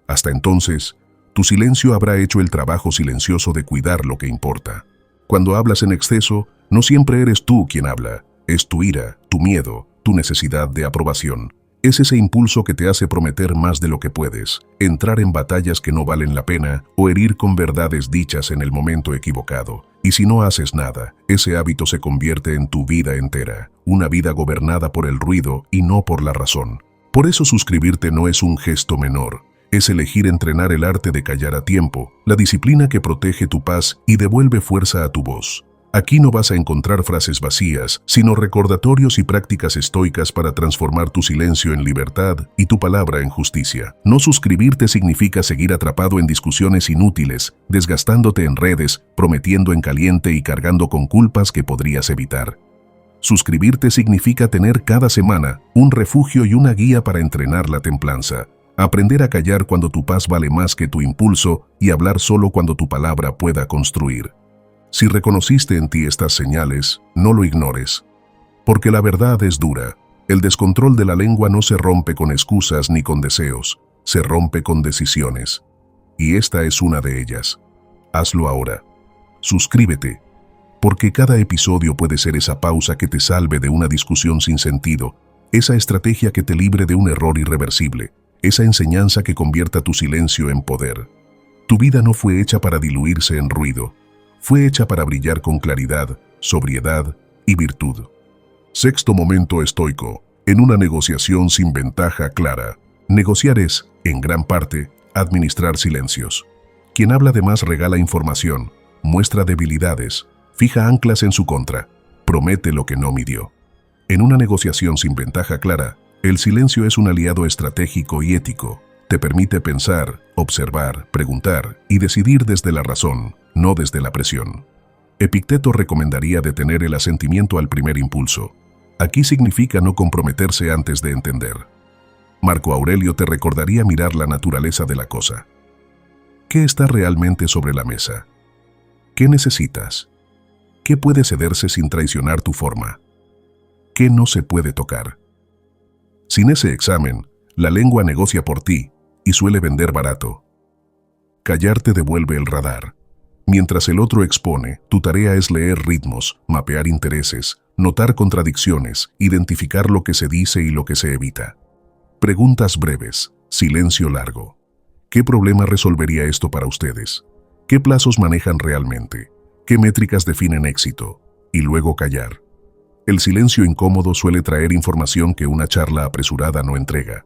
Hasta entonces, tu silencio habrá hecho el trabajo silencioso de cuidar lo que importa. Cuando hablas en exceso, no siempre eres tú quien habla, es tu ira, tu miedo, tu necesidad de aprobación. Es ese impulso que te hace prometer más de lo que puedes, entrar en batallas que no valen la pena o herir con verdades dichas en el momento equivocado. Y si no haces nada, ese hábito se convierte en tu vida entera, una vida gobernada por el ruido y no por la razón. Por eso suscribirte no es un gesto menor, es elegir entrenar el arte de callar a tiempo, la disciplina que protege tu paz y devuelve fuerza a tu voz. Aquí no vas a encontrar frases vacías, sino recordatorios y prácticas estoicas para transformar tu silencio en libertad y tu palabra en justicia. No suscribirte significa seguir atrapado en discusiones inútiles, desgastándote en redes, prometiendo en caliente y cargando con culpas que podrías evitar. Suscribirte significa tener cada semana un refugio y una guía para entrenar la templanza. Aprender a callar cuando tu paz vale más que tu impulso y hablar solo cuando tu palabra pueda construir. Si reconociste en ti estas señales, no lo ignores. Porque la verdad es dura. El descontrol de la lengua no se rompe con excusas ni con deseos, se rompe con decisiones. Y esta es una de ellas. Hazlo ahora. Suscríbete, porque cada episodio puede ser esa pausa que te salve de una discusión sin sentido, esa estrategia que te libre de un error irreversible, esa enseñanza que convierta tu silencio en poder. Tu vida no fue hecha para diluirse en ruido, fue hecha para brillar con claridad, sobriedad y virtud. Sexto momento estoico, en una negociación sin ventaja clara. Negociar es, en gran parte, administrar silencios. Quien habla de más regala información, muestra debilidades, fija anclas en su contra, promete lo que no midió. En una negociación sin ventaja clara, el silencio es un aliado estratégico y ético. Te permite pensar, observar, preguntar y decidir desde la razón, no desde la presión. Epicteto recomendaría detener el asentimiento al primer impulso. Aquí significa no comprometerse antes de entender. Marco Aurelio te recordaría mirar la naturaleza de la cosa. ¿Qué está realmente sobre la mesa? ¿Qué necesitas? ¿Qué puede cederse sin traicionar tu forma? ¿Qué no se puede tocar? Sin ese examen, la lengua negocia por ti y suele vender barato. Callar te devuelve el radar. Mientras el otro expone, tu tarea es leer ritmos, mapear intereses, notar contradicciones, identificar lo que se dice y lo que se evita. Preguntas breves, silencio largo. ¿Qué problema resolvería esto para ustedes? ¿Qué plazos manejan realmente? ¿Qué métricas definen éxito? Y luego callar. El silencio incómodo suele traer información que una charla apresurada no entrega.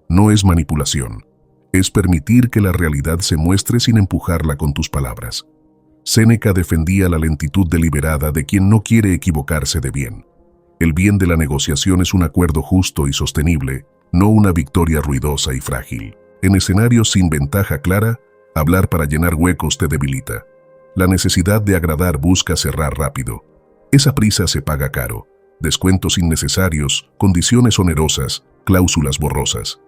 No es manipulación. Es permitir que la realidad se muestre sin empujarla con tus palabras. Séneca defendía la lentitud deliberada de quien no quiere equivocarse de bien. El bien de la negociación es un acuerdo justo y sostenible, no una victoria ruidosa y frágil. En escenarios sin ventaja clara, hablar para llenar huecos te debilita. La necesidad de agradar busca cerrar rápido. Esa prisa se paga caro. Descuentos innecesarios, condiciones onerosas, cláusulas borrosas.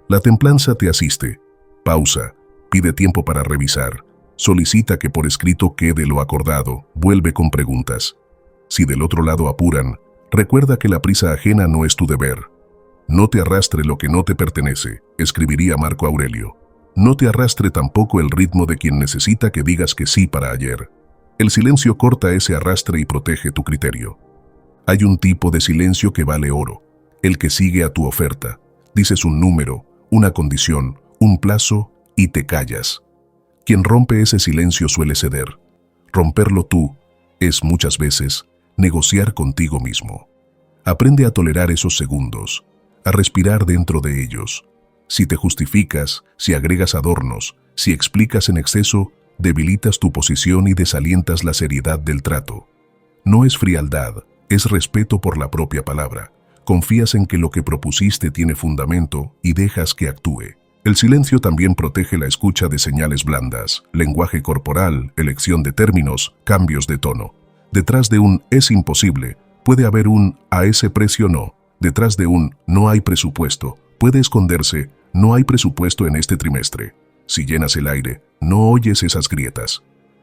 La templanza te asiste. Pausa, pide tiempo para revisar. Solicita que por escrito quede lo acordado, vuelve con preguntas. Si del otro lado apuran, recuerda que la prisa ajena no es tu deber. No te arrastre lo que no te pertenece, escribiría Marco Aurelio. No te arrastre tampoco el ritmo de quien necesita que digas que sí para ayer. El silencio corta ese arrastre y protege tu criterio. Hay un tipo de silencio que vale oro, el que sigue a tu oferta. Dices un número, una condición, un plazo y te callas. Quien rompe ese silencio suele ceder. Romperlo tú es muchas veces negociar contigo mismo. Aprende a tolerar esos segundos, a respirar dentro de ellos. Si te justificas, si agregas adornos, si explicas en exceso, debilitas tu posición y desalientas la seriedad del trato. No es frialdad, es respeto por la propia palabra. Confías en que lo que propusiste tiene fundamento y dejas que actúe. El silencio también protege la escucha de señales blandas, lenguaje corporal, elección de términos, cambios de tono. Detrás de un "es imposible", puede haber un "a ese precio no". Detrás de un "no hay presupuesto", puede esconderse "no hay presupuesto en este trimestre". Si llenas el aire, no oyes esas grietas.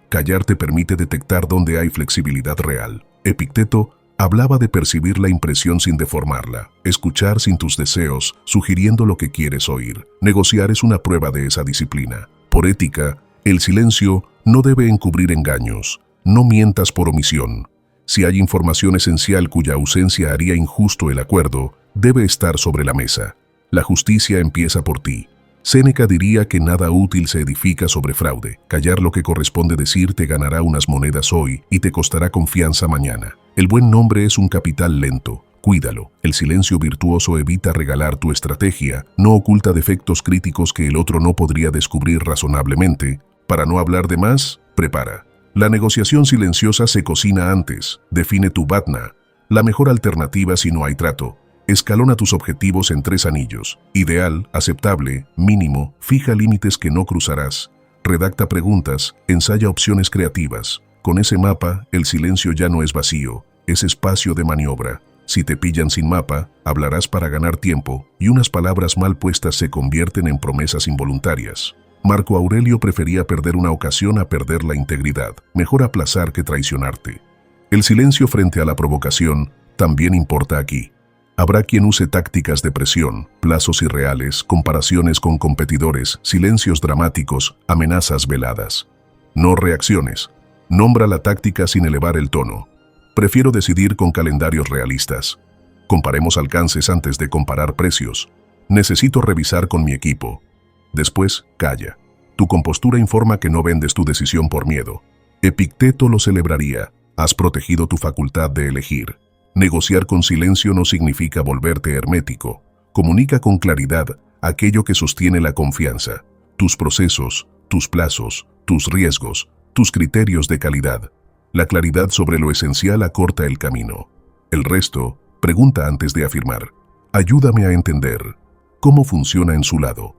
Callar te permite detectar dónde hay flexibilidad real. Epicteto hablaba de percibir la impresión sin deformarla, escuchar sin tus deseos, sugiriendo lo que quieres oír. Negociar es una prueba de esa disciplina. Por ética, el silencio no debe encubrir engaños. No mientas por omisión. Si hay información esencial cuya ausencia haría injusto el acuerdo, debe estar sobre la mesa. La justicia empieza por ti. Séneca diría que nada útil se edifica sobre fraude. Callar lo que corresponde decir te ganará unas monedas hoy y te costará confianza mañana. El buen nombre es un capital lento. Cuídalo. El silencio virtuoso evita regalar tu estrategia, no oculta defectos críticos que el otro no podría descubrir razonablemente. Para no hablar de más, prepara. La negociación silenciosa se cocina antes. Define tu vatna. La mejor alternativa si no hay trato. Escalona tus objetivos en 3 anillos. Ideal, aceptable, mínimo, fija límites que no cruzarás. Redacta preguntas, ensaya opciones creativas. Con ese mapa, el silencio ya no es vacío, es espacio de maniobra. Si te pillan sin mapa, hablarás para ganar tiempo y unas palabras mal puestas se convierten en promesas involuntarias. Marco Aurelio prefería perder una ocasión a perder la integridad. Mejor aplazar que traicionarte. El silencio frente a la provocación también importa aquí. Habrá quien use tácticas de presión, plazos irreales, comparaciones con competidores, silencios dramáticos, amenazas veladas. No reacciones. Nombra la táctica sin elevar el tono. Prefiero decidir con calendarios realistas. Comparemos alcances antes de comparar precios. Necesito revisar con mi equipo. Después, calla. Tu compostura informa que no vendes tu decisión por miedo. Epicteto lo celebraría. Has protegido tu facultad de elegir. Negociar con silencio no significa volverte hermético. Comunica con claridad aquello que sostiene la confianza. Tus procesos, tus plazos, tus riesgos, tus criterios de calidad. La claridad sobre lo esencial acorta el camino. El resto, pregunta antes de afirmar. Ayúdame a entender cómo funciona en su lado.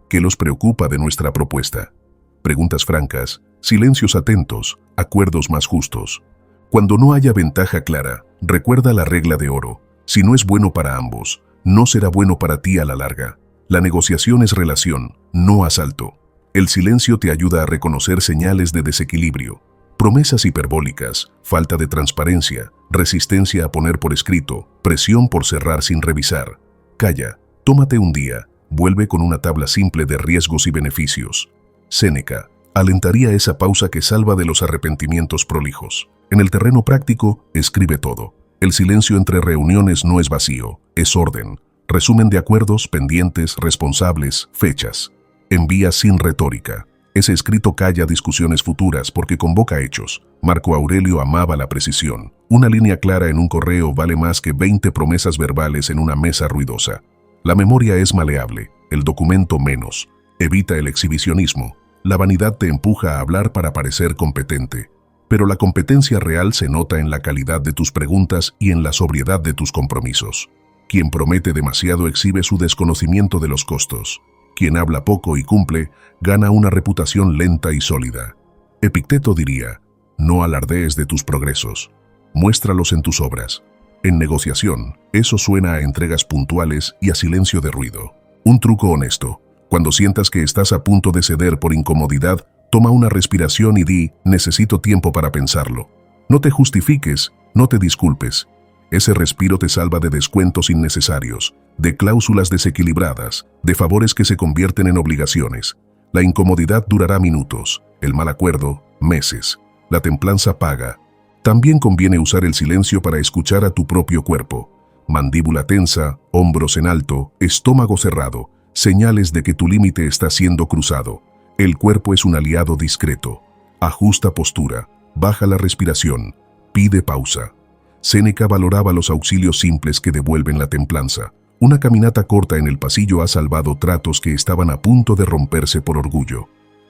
¿Qué los preocupa de nuestra propuesta? Preguntas francas, silencios atentos, acuerdos más justos. Cuando no haya ventaja clara, recuerda la regla de oro. Si no es bueno para ambos, no será bueno para ti a la larga. La negociación es relación, no asalto. El silencio te ayuda a reconocer señales de desequilibrio. Promesas hiperbólicas, falta de transparencia, resistencia a poner por escrito, presión por cerrar sin revisar. Calla, tómate un día, vuelve con una tabla simple de riesgos y beneficios. Séneca alentaría esa pausa que salva de los arrepentimientos prolijos. En el terreno práctico, escribe todo. El silencio entre reuniones no es vacío, es orden. Resumen de acuerdos, pendientes, responsables, fechas. Envía sin retórica. Ese escrito calla discusiones futuras porque convoca hechos. Marco Aurelio amaba la precisión. Una línea clara en un correo vale más que 20 promesas verbales en una mesa ruidosa. La memoria es maleable, el documento menos. Evita el exhibicionismo. La vanidad te empuja a hablar para parecer competente. Pero la competencia real se nota en la calidad de tus preguntas y en la sobriedad de tus compromisos. Quien promete demasiado exhibe su desconocimiento de los costos. Quien habla poco y cumple, gana una reputación lenta y sólida. Epicteto diría, no alardees de tus progresos, muéstralos en tus obras. En negociación, eso suena a entregas puntuales y a silencio de ruido. Un truco honesto. Cuando sientas que estás a punto de ceder por incomodidad, toma una respiración y di, necesito tiempo para pensarlo. No te justifiques, no te disculpes. Ese respiro te salva de descuentos innecesarios, de cláusulas desequilibradas, de favores que se convierten en obligaciones. La incomodidad durará minutos, el mal acuerdo, meses. La templanza paga. También conviene usar el silencio para escuchar a tu propio cuerpo. Mandíbula tensa, hombros en alto, estómago cerrado, señales de que tu límite está siendo cruzado. El cuerpo es un aliado discreto. Ajusta postura, baja la respiración, pide pausa. Séneca valoraba los auxilios simples que devuelven la templanza. Una caminata corta en el pasillo ha salvado tratos que estaban a punto de romperse por orgullo.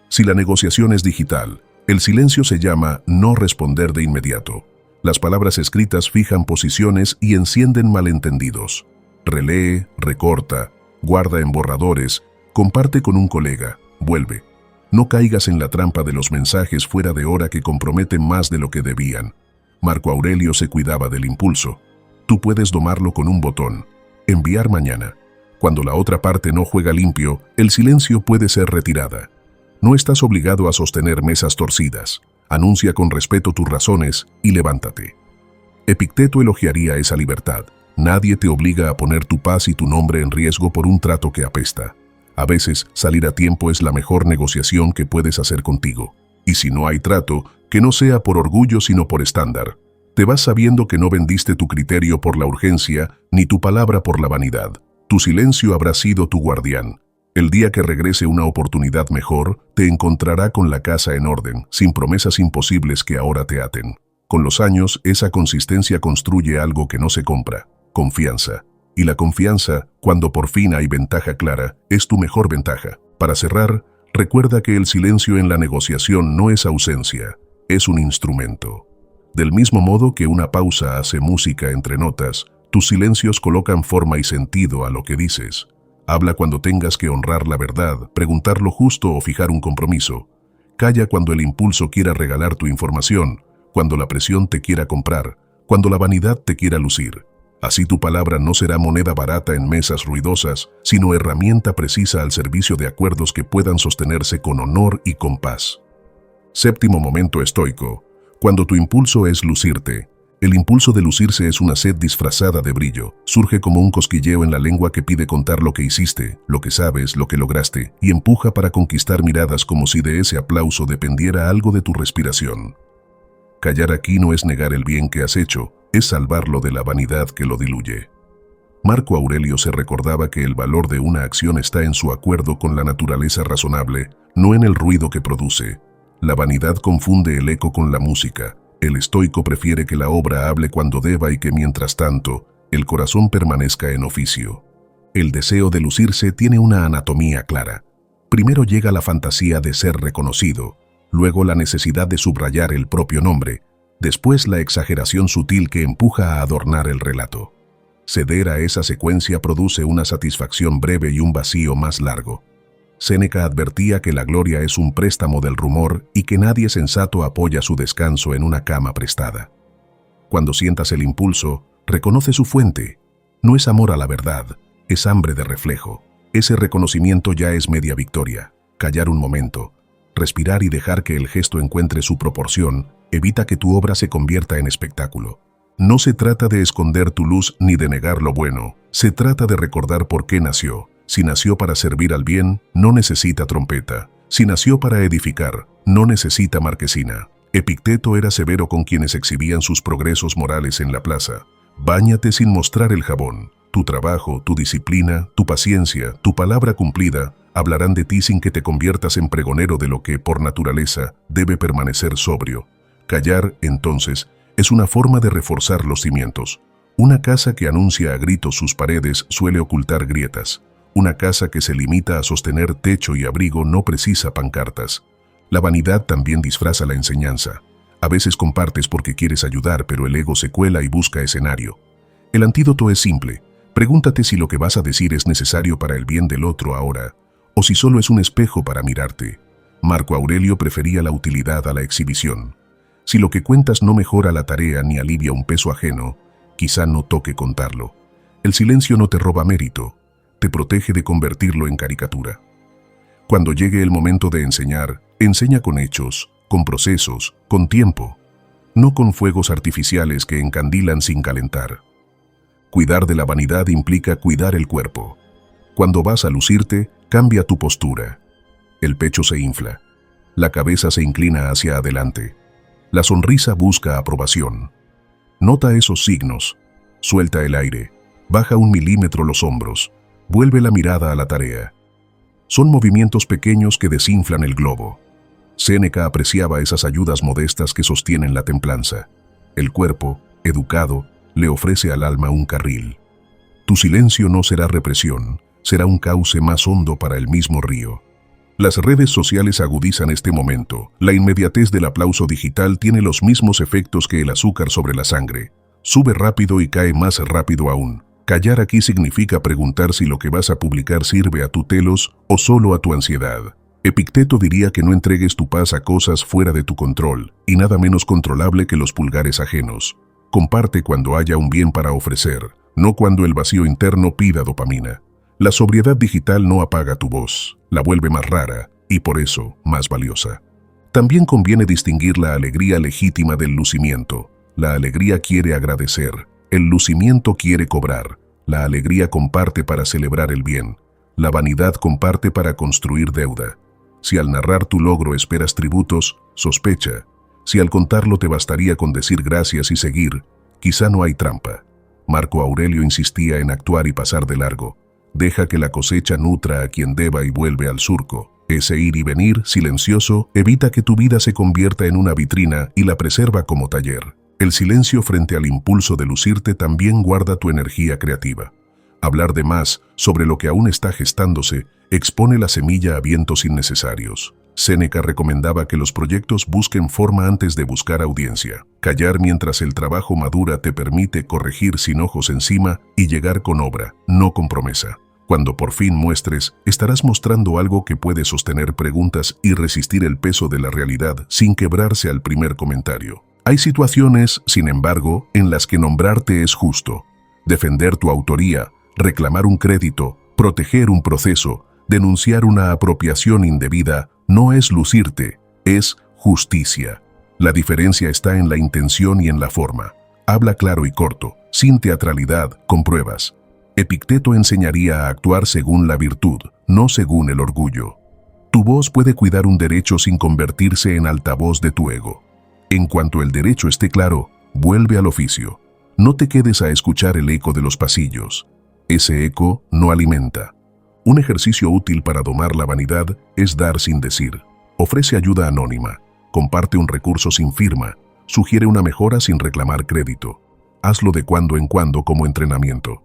Si la negociación es digital, el silencio se llama no responder de inmediato. Las palabras escritas fijan posiciones y encienden malentendidos. Relee, recorta, guarda en borradores, comparte con un colega, vuelve. No caigas en la trampa de los mensajes fuera de hora que comprometen más de lo que debían. Marco Aurelio se cuidaba del impulso. Tú puedes domarlo con un botón. Enviar mañana. Cuando la otra parte no juega limpio, el silencio puede ser retirada. No estás obligado a sostener mesas torcidas. Anuncia con respeto tus razones y levántate. Epicteto elogiaría esa libertad. Nadie te obliga a poner tu paz y tu nombre en riesgo por un trato que apesta. A veces, salir a tiempo es la mejor negociación que puedes hacer contigo. Y si no hay trato, que no sea por orgullo sino por estándar. Te vas sabiendo que no vendiste tu criterio por la urgencia, ni tu palabra por la vanidad. Tu silencio habrá sido tu guardián. El día que regrese una oportunidad mejor, te encontrará con la casa en orden, sin promesas imposibles que ahora te aten. Con los años, esa consistencia construye algo que no se compra, confianza. Y la confianza, cuando por fin hay ventaja clara, es tu mejor ventaja. Para cerrar, recuerda que el silencio en la negociación no es ausencia, es un instrumento. Del mismo modo que una pausa hace música entre notas, tus silencios colocan forma y sentido a lo que dices. Habla cuando tengas que honrar la verdad, preguntar lo justo o fijar un compromiso. Calla cuando el impulso quiera regalar tu información, cuando la presión te quiera comprar, cuando la vanidad te quiera lucir. Así tu palabra no será moneda barata en mesas ruidosas, sino herramienta precisa al servicio de acuerdos que puedan sostenerse con honor y con paz. Séptimo momento estoico. Cuando tu impulso es lucirte. El impulso de lucirse es una sed disfrazada de brillo. Surge como un cosquilleo en la lengua que pide contar lo que hiciste, lo que sabes, lo que lograste, y empuja para conquistar miradas como si de ese aplauso dependiera algo de tu respiración. Callar aquí no es negar el bien que has hecho, es salvarlo de la vanidad que lo diluye. Marco Aurelio se recordaba que el valor de una acción está en su acuerdo con la naturaleza razonable, no en el ruido que produce. La vanidad confunde el eco con la música. El estoico prefiere que la obra hable cuando deba y que mientras tanto, el corazón permanezca en oficio. El deseo de lucirse tiene una anatomía clara. Primero llega la fantasía de ser reconocido, luego la necesidad de subrayar el propio nombre, después la exageración sutil que empuja a adornar el relato. Ceder a esa secuencia produce una satisfacción breve y un vacío más largo. Séneca advertía que la gloria es un préstamo del rumor y que nadie sensato apoya su descanso en una cama prestada. Cuando sientas el impulso, reconoce su fuente. No es amor a la verdad, es hambre de reflejo. Ese reconocimiento ya es media victoria. Callar un momento, respirar y dejar que el gesto encuentre su proporción, evita que tu obra se convierta en espectáculo. No se trata de esconder tu luz ni de negar lo bueno, se trata de recordar por qué nació. Si nació para servir al bien, no necesita trompeta. Si nació para edificar, no necesita marquesina. Epicteto era severo con quienes exhibían sus progresos morales en la plaza. Báñate sin mostrar el jabón. Tu trabajo, tu disciplina, tu paciencia, tu palabra cumplida, hablarán de ti sin que te conviertas en pregonero de lo que, por naturaleza, debe permanecer sobrio. Callar, entonces, es una forma de reforzar los cimientos. Una casa que anuncia a gritos sus paredes suele ocultar grietas. Una casa que se limita a sostener techo y abrigo no precisa pancartas. La vanidad también disfraza la enseñanza. A veces compartes porque quieres ayudar, pero el ego se cuela y busca escenario. El antídoto es simple. Pregúntate si lo que vas a decir es necesario para el bien del otro ahora, o si solo es un espejo para mirarte. Marco Aurelio prefería la utilidad a la exhibición. Si lo que cuentas no mejora la tarea ni alivia un peso ajeno, quizá no toque contarlo. El silencio no te roba mérito, te protege de convertirlo en caricatura. Cuando llegue el momento de enseñar, enseña con hechos, con procesos, con tiempo, no con fuegos artificiales que encandilan sin calentar. Cuidar de la vanidad implica cuidar el cuerpo. Cuando vas a lucirte, cambia tu postura. El pecho se infla, la cabeza se inclina hacia adelante, la sonrisa busca aprobación. Nota esos signos, suelta el aire, baja 1 milímetro los hombros, vuelve la mirada a la tarea. Son movimientos pequeños que desinflan el globo. Séneca apreciaba esas ayudas modestas que sostienen la templanza. El cuerpo, educado, le ofrece al alma un carril. Tu silencio no será represión, será un cauce más hondo para el mismo río. Las redes sociales agudizan este momento. La inmediatez del aplauso digital tiene los mismos efectos que el azúcar sobre la sangre. Sube rápido y cae más rápido aún. Callar aquí significa preguntar si lo que vas a publicar sirve a tu telos o solo a tu ansiedad. Epicteto diría que no entregues tu paz a cosas fuera de tu control, y nada menos controlable que los pulgares ajenos. Comparte cuando haya un bien para ofrecer, no cuando el vacío interno pida dopamina. La sobriedad digital no apaga tu voz, la vuelve más rara y por eso más valiosa. También conviene distinguir la alegría legítima del lucimiento. La alegría quiere agradecer, el lucimiento quiere cobrar. La alegría comparte para celebrar el bien, la vanidad comparte para construir deuda. Si al narrar tu logro esperas tributos, sospecha. Si al contarlo te bastaría con decir gracias y seguir, quizá no hay trampa. Marco Aurelio insistía en actuar y pasar de largo. Deja que la cosecha nutra a quien deba y vuelve al surco. Ese ir y venir, silencioso, evita que tu vida se convierta en una vitrina y la preserva como taller. El silencio frente al impulso de lucirte también guarda tu energía creativa. Hablar de más, sobre lo que aún está gestándose, expone la semilla a vientos innecesarios. Séneca recomendaba que los proyectos busquen forma antes de buscar audiencia. Callar mientras el trabajo madura te permite corregir sin ojos encima y llegar con obra, no con promesa. Cuando por fin muestres, estarás mostrando algo que puede sostener preguntas y resistir el peso de la realidad sin quebrarse al primer comentario. Hay situaciones, sin embargo, en las que nombrarte es justo. defender tu autoría, reclamar un crédito, proteger un proceso, denunciar una apropiación indebida, no es lucirte, es justicia. La diferencia está en la intención y en la forma. Habla claro y corto, sin teatralidad, con pruebas. Epicteto enseñaría a actuar según la virtud, no según el orgullo. Tu voz puede cuidar un derecho sin convertirse en altavoz de tu ego. En cuanto el derecho esté claro, vuelve al oficio. No te quedes a escuchar el eco de los pasillos. Ese eco no alimenta. Un ejercicio útil para domar la vanidad es dar sin decir. Ofrece ayuda anónima, comparte un recurso sin firma, sugiere una mejora sin reclamar crédito. Hazlo de cuando en cuando como entrenamiento.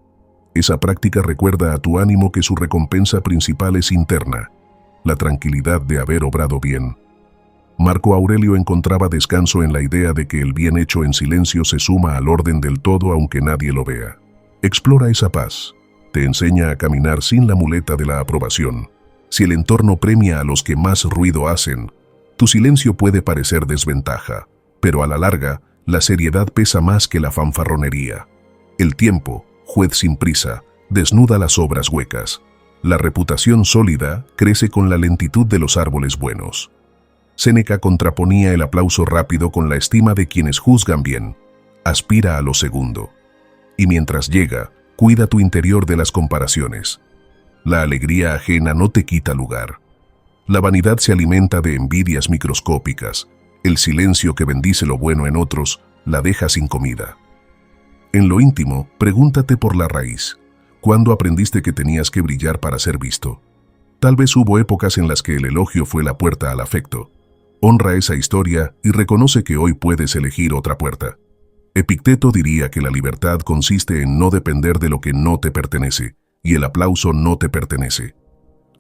Esa práctica recuerda a tu ánimo que su recompensa principal es interna, la tranquilidad de haber obrado bien. Marco Aurelio encontraba descanso en la idea de que el bien hecho en silencio se suma al orden del todo aunque nadie lo vea. Explora esa paz. Te enseña a caminar sin la muleta de la aprobación. Si el entorno premia a los que más ruido hacen, tu silencio puede parecer desventaja, pero a la larga, la seriedad pesa más que la fanfarronería. El tiempo, juez sin prisa, desnuda las obras huecas. La reputación sólida crece con la lentitud de los árboles buenos. Séneca contraponía el aplauso rápido con la estima de quienes juzgan bien. Aspira a lo segundo. Y mientras llega, cuida tu interior de las comparaciones. La alegría ajena no te quita lugar. La vanidad se alimenta de envidias microscópicas. El silencio que bendice lo bueno en otros la deja sin comida. En lo íntimo, pregúntate por la raíz. ¿Cuándo aprendiste que tenías que brillar para ser visto? Tal vez hubo épocas en las que el elogio fue la puerta al afecto. Honra esa historia y reconoce que hoy puedes elegir otra puerta. Epicteto diría que la libertad consiste en no depender de lo que no te pertenece, y el aplauso no te pertenece.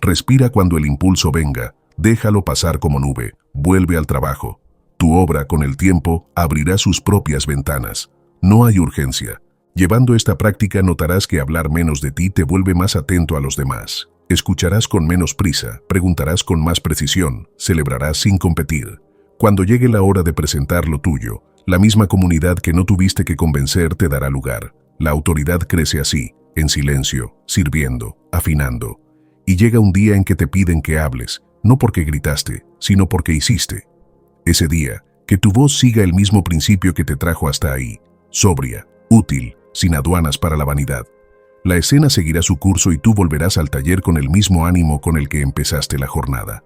Respira cuando el impulso venga, déjalo pasar como nube, vuelve al trabajo. Tu obra, con el tiempo, abrirá sus propias ventanas. No hay urgencia. Llevando esta práctica notarás que hablar menos de ti te vuelve más atento a los demás. Escucharás con menos prisa, preguntarás con más precisión, celebrarás sin competir. Cuando llegue la hora de presentar lo tuyo, la misma comunidad que no tuviste que convencer te dará lugar. La autoridad crece así, en silencio, sirviendo, afinando. Y llega un día en que te piden que hables, no porque gritaste, sino porque hiciste. Ese día, que tu voz siga el mismo principio que te trajo hasta ahí, sobria, útil, sin aduanas para la vanidad. La escena seguirá su curso y tú volverás al taller con el mismo ánimo con el que empezaste la jornada.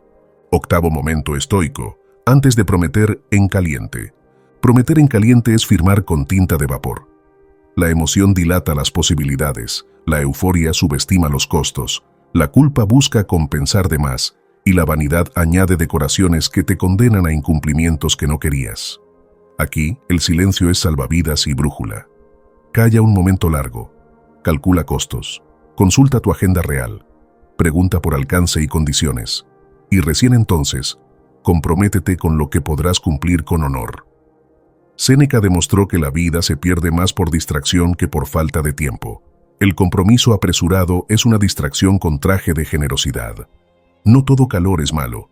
Octavo momento estoico, antes de prometer en caliente. Prometer en caliente es firmar con tinta de vapor. La emoción dilata las posibilidades, la euforia subestima los costos, la culpa busca compensar de más, y la vanidad añade decoraciones que te condenan a incumplimientos que no querías. Aquí, el silencio es salvavidas y brújula. Calla un momento largo. Calcula costos. Consulta tu agenda real. Pregunta por alcance y condiciones. Y recién entonces, comprométete con lo que podrás cumplir con honor. Séneca demostró que la vida se pierde más por distracción que por falta de tiempo. El compromiso apresurado es una distracción con traje de generosidad. No todo calor es malo.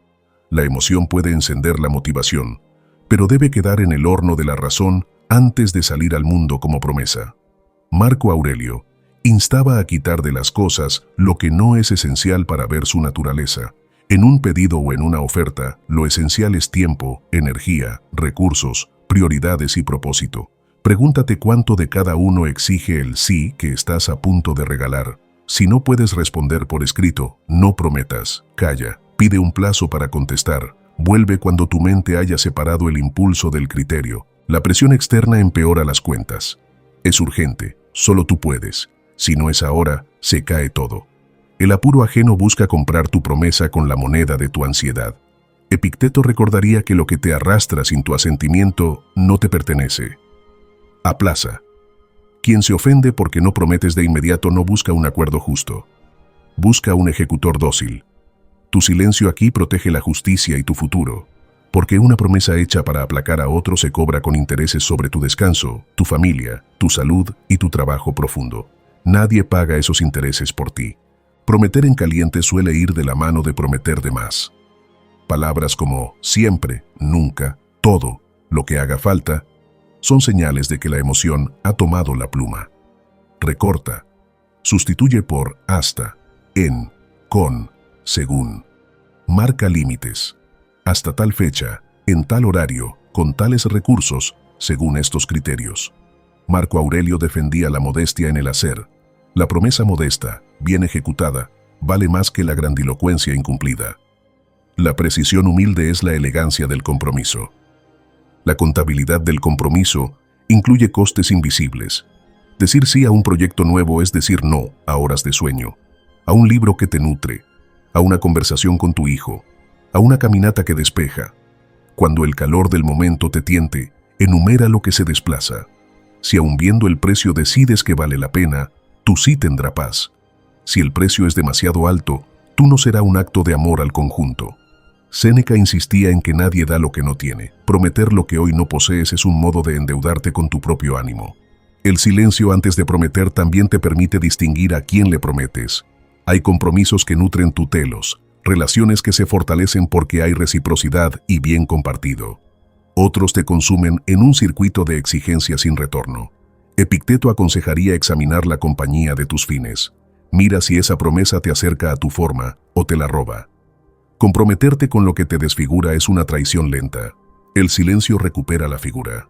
La emoción puede encender la motivación, pero debe quedar en el horno de la razón antes de salir al mundo como promesa. Marco Aurelio instaba a quitar de las cosas lo que no es esencial para ver su naturaleza. En un pedido o en una oferta, lo esencial es tiempo, energía, recursos, prioridades y propósito. Pregúntate cuánto de cada uno exige el sí que estás a punto de regalar. Si no puedes responder por escrito, no prometas, calla, pide un plazo para contestar, vuelve cuando tu mente haya separado el impulso del criterio. La presión externa empeora las cuentas. Es urgente, solo tú puedes. Si no es ahora, se cae todo. El apuro ajeno busca comprar tu promesa con la moneda de tu ansiedad. Epicteto recordaría que lo que te arrastra sin tu asentimiento no te pertenece. Aplaza. Quien se ofende porque no prometes de inmediato no busca un acuerdo justo. Busca un ejecutor dócil. Tu silencio aquí protege la justicia y tu futuro, porque una promesa hecha para aplacar a otro se cobra con intereses sobre tu descanso, tu familia, tu salud y tu trabajo profundo. Nadie paga esos intereses por ti. Prometer en caliente suele ir de la mano de prometer de más. Palabras como siempre, nunca, todo, lo que haga falta, son señales de que la emoción ha tomado la pluma. recorta. Sustituye por hasta, en, con, según. Marca límites. Hasta tal fecha, en tal horario, con tales recursos, según estos criterios. Marco Aurelio defendía la modestia en el hacer. La promesa modesta, bien ejecutada, vale más que la grandilocuencia incumplida. La precisión humilde es la elegancia del compromiso. La contabilidad del compromiso incluye costes invisibles. Decir sí a un proyecto nuevo es decir no a horas de sueño, a un libro que te nutre, a una conversación con tu hijo, a una caminata que despeja. Cuando el calor del momento te tiente, enumera lo que se desplaza. Si aun viendo el precio decides que vale la pena, tú sí tendrás paz. Si el precio es demasiado alto, tú no será un acto de amor al conjunto. Séneca insistía en que nadie da lo que no tiene. Prometer lo que hoy no posees es un modo de endeudarte con tu propio ánimo. El silencio antes de prometer también te permite distinguir a quién le prometes. Hay compromisos que nutren tutelos, relaciones que se fortalecen porque hay reciprocidad y bien compartido. Otros te consumen en un circuito de exigencia sin retorno. Epicteto aconsejaría examinar la compañía de tus fines. Mira si esa promesa te acerca a tu forma o te la roba. Comprometerte con lo que te desfigura es una traición lenta. El silencio recupera la figura.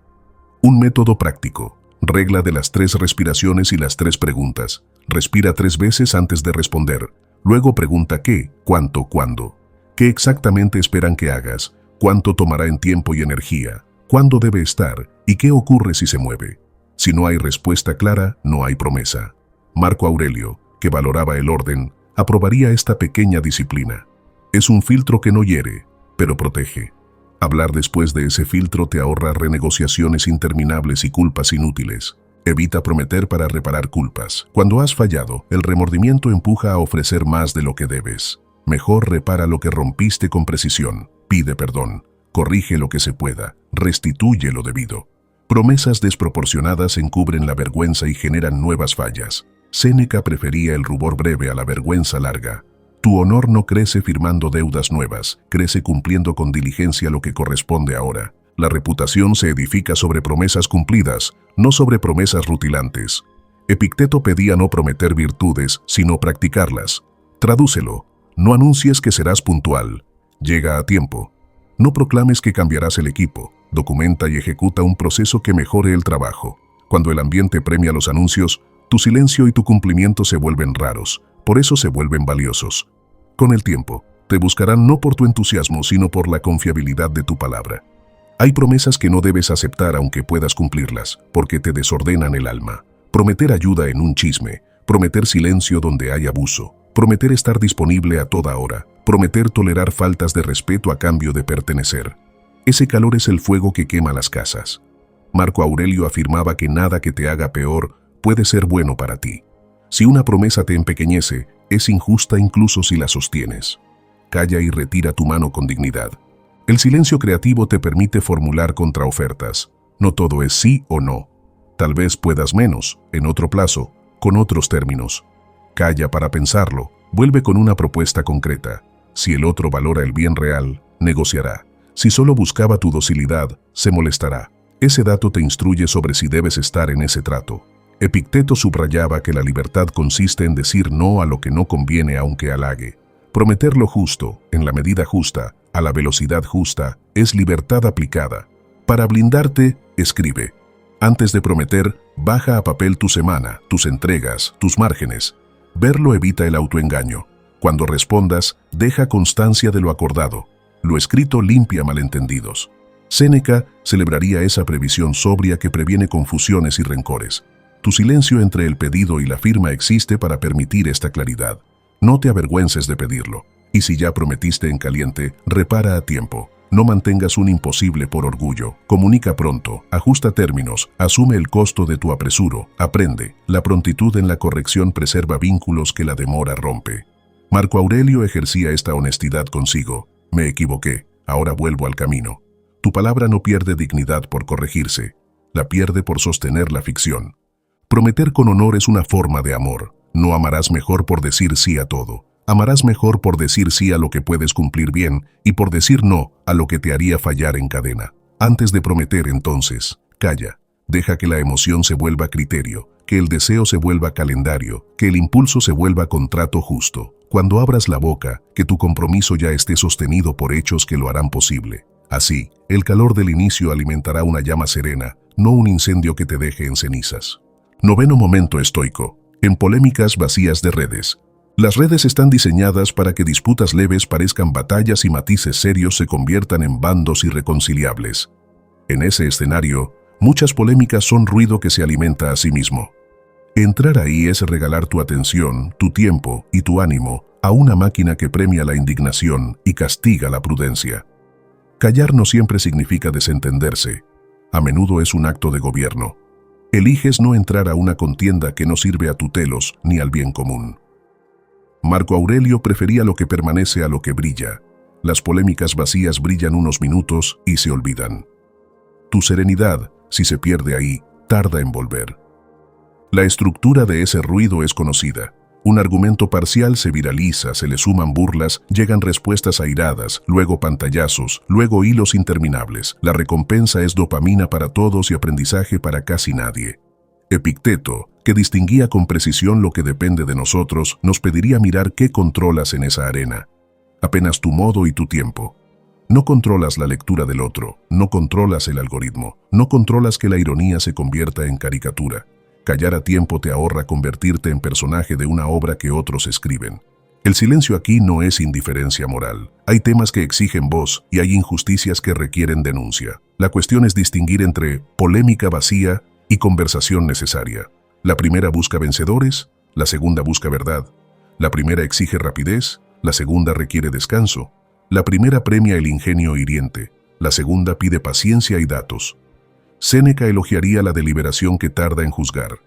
Un método práctico. Regla de las 3 respiraciones y las 3 preguntas. Respira 3 veces antes de responder. Luego pregunta qué, cuánto, cuándo. ¿Qué exactamente esperan que hagas? ¿Cuánto tomará en tiempo y energía? ¿Cuándo debe estar? ¿Y qué ocurre si se mueve? Si no hay respuesta clara, no hay promesa. Marco Aurelio, que valoraba el orden, aprobaría esta pequeña disciplina. Es un filtro que no hiere, pero protege. Hablar después de ese filtro te ahorra renegociaciones interminables y culpas inútiles. Evita prometer para reparar culpas. Cuando has fallado, el remordimiento empuja a ofrecer más de lo que debes. Mejor repara lo que rompiste con precisión. Pide perdón. Corrige lo que se pueda. Restituye lo debido. Promesas desproporcionadas encubren la vergüenza y generan nuevas fallas. Séneca prefería el rubor breve a la vergüenza larga. Tu honor no crece firmando deudas nuevas, crece cumpliendo con diligencia lo que corresponde ahora. La reputación se edifica sobre promesas cumplidas, no sobre promesas rutilantes. Epicteto pedía no prometer virtudes, sino practicarlas. Tradúcelo. No anuncies que serás puntual. Llega a tiempo. No proclames que cambiarás el equipo. Documenta y ejecuta un proceso que mejore el trabajo. Cuando el ambiente premia los anuncios, tu silencio y tu cumplimiento se vuelven raros. Por eso se vuelven valiosos. Con el tiempo, te buscarán no por tu entusiasmo, sino por la confiabilidad de tu palabra. Hay promesas que no debes aceptar aunque puedas cumplirlas, porque te desordenan el alma. Prometer ayuda en un chisme, prometer silencio donde hay abuso, prometer estar disponible a toda hora, prometer tolerar faltas de respeto a cambio de pertenecer. Ese calor es el fuego que quema las casas. Marco Aurelio afirmaba que nada que te haga peor puede ser bueno para ti. Si una promesa te empequeñece, es injusta incluso si la sostienes. Calla y retira tu mano con dignidad. El silencio creativo te permite formular contraofertas. No todo es sí o no. Tal vez puedas menos, en otro plazo, con otros términos. Calla para pensarlo, vuelve con una propuesta concreta. Si el otro valora el bien real, negociará. Si solo buscaba tu docilidad, se molestará. Ese dato te instruye sobre si debes estar en ese trato. Epicteto subrayaba que la libertad consiste en decir no a lo que no conviene aunque halague. Prometer lo justo, en la medida justa, a la velocidad justa, es libertad aplicada. Para blindarte, escribe. Antes de prometer, baja a papel tu semana, tus entregas, tus márgenes. Verlo evita el autoengaño. Cuando respondas, deja constancia de lo acordado. Lo escrito limpia malentendidos. Séneca celebraría esa previsión sobria que previene confusiones y rencores. Tu silencio entre el pedido y la firma existe para permitir esta claridad. No te avergüences de pedirlo. Y si ya prometiste en caliente, repara a tiempo. No mantengas un imposible por orgullo. Comunica pronto, ajusta términos, asume el costo de tu apresuro, aprende. La prontitud en la corrección preserva vínculos que la demora rompe. Marco Aurelio ejercía esta honestidad consigo. Me equivoqué, ahora vuelvo al camino. Tu palabra no pierde dignidad por corregirse, la pierde por sostener la ficción. Prometer con honor es una forma de amor. No amarás mejor por decir sí a todo. Amarás mejor por decir sí a lo que puedes cumplir bien y por decir no a lo que te haría fallar en cadena. Antes de prometer, entonces, calla. Deja que la emoción se vuelva criterio, que el deseo se vuelva calendario, que el impulso se vuelva contrato justo. Cuando abras la boca, que tu compromiso ya esté sostenido por hechos que lo harán posible. Así, el calor del inicio alimentará una llama serena, no un incendio que te deje en cenizas. Noveno momento estoico. En polémicas vacías de redes. Las redes están diseñadas para que disputas leves parezcan batallas y matices serios se conviertan en bandos irreconciliables. En ese escenario, muchas polémicas son ruido que se alimenta a sí mismo. Entrar ahí es regalar tu atención, tu tiempo y tu ánimo a una máquina que premia la indignación y castiga la prudencia. Callar no siempre significa desentenderse. A menudo es un acto de gobierno. Eliges no entrar a una contienda que no sirve a tu telos ni al bien común. Marco Aurelio prefería lo que permanece a lo que brilla. Las polémicas vacías brillan unos minutos y se olvidan. Tu serenidad, si se pierde ahí, tarda en volver. La estructura de ese ruido es conocida. Un argumento parcial se viraliza, se le suman burlas, llegan respuestas airadas, luego pantallazos, luego hilos interminables. La recompensa es dopamina para todos y aprendizaje para casi nadie. Epicteto, que distinguía con precisión lo que depende de nosotros, nos pediría mirar qué controlas en esa arena. Apenas tu modo y tu tiempo. No controlas la lectura del otro, no controlas el algoritmo, no controlas que la ironía se convierta en caricatura. Callar a tiempo te ahorra convertirte en personaje de una obra que otros escriben. El silencio aquí no es indiferencia moral. Hay temas que exigen voz y hay injusticias que requieren denuncia. La cuestión es distinguir entre polémica vacía y conversación necesaria. La primera busca vencedores, la segunda busca verdad. La primera exige rapidez, la segunda requiere descanso. La primera premia el ingenio hiriente, la segunda pide paciencia y datos. Séneca elogiaría la deliberación que tarda en juzgar.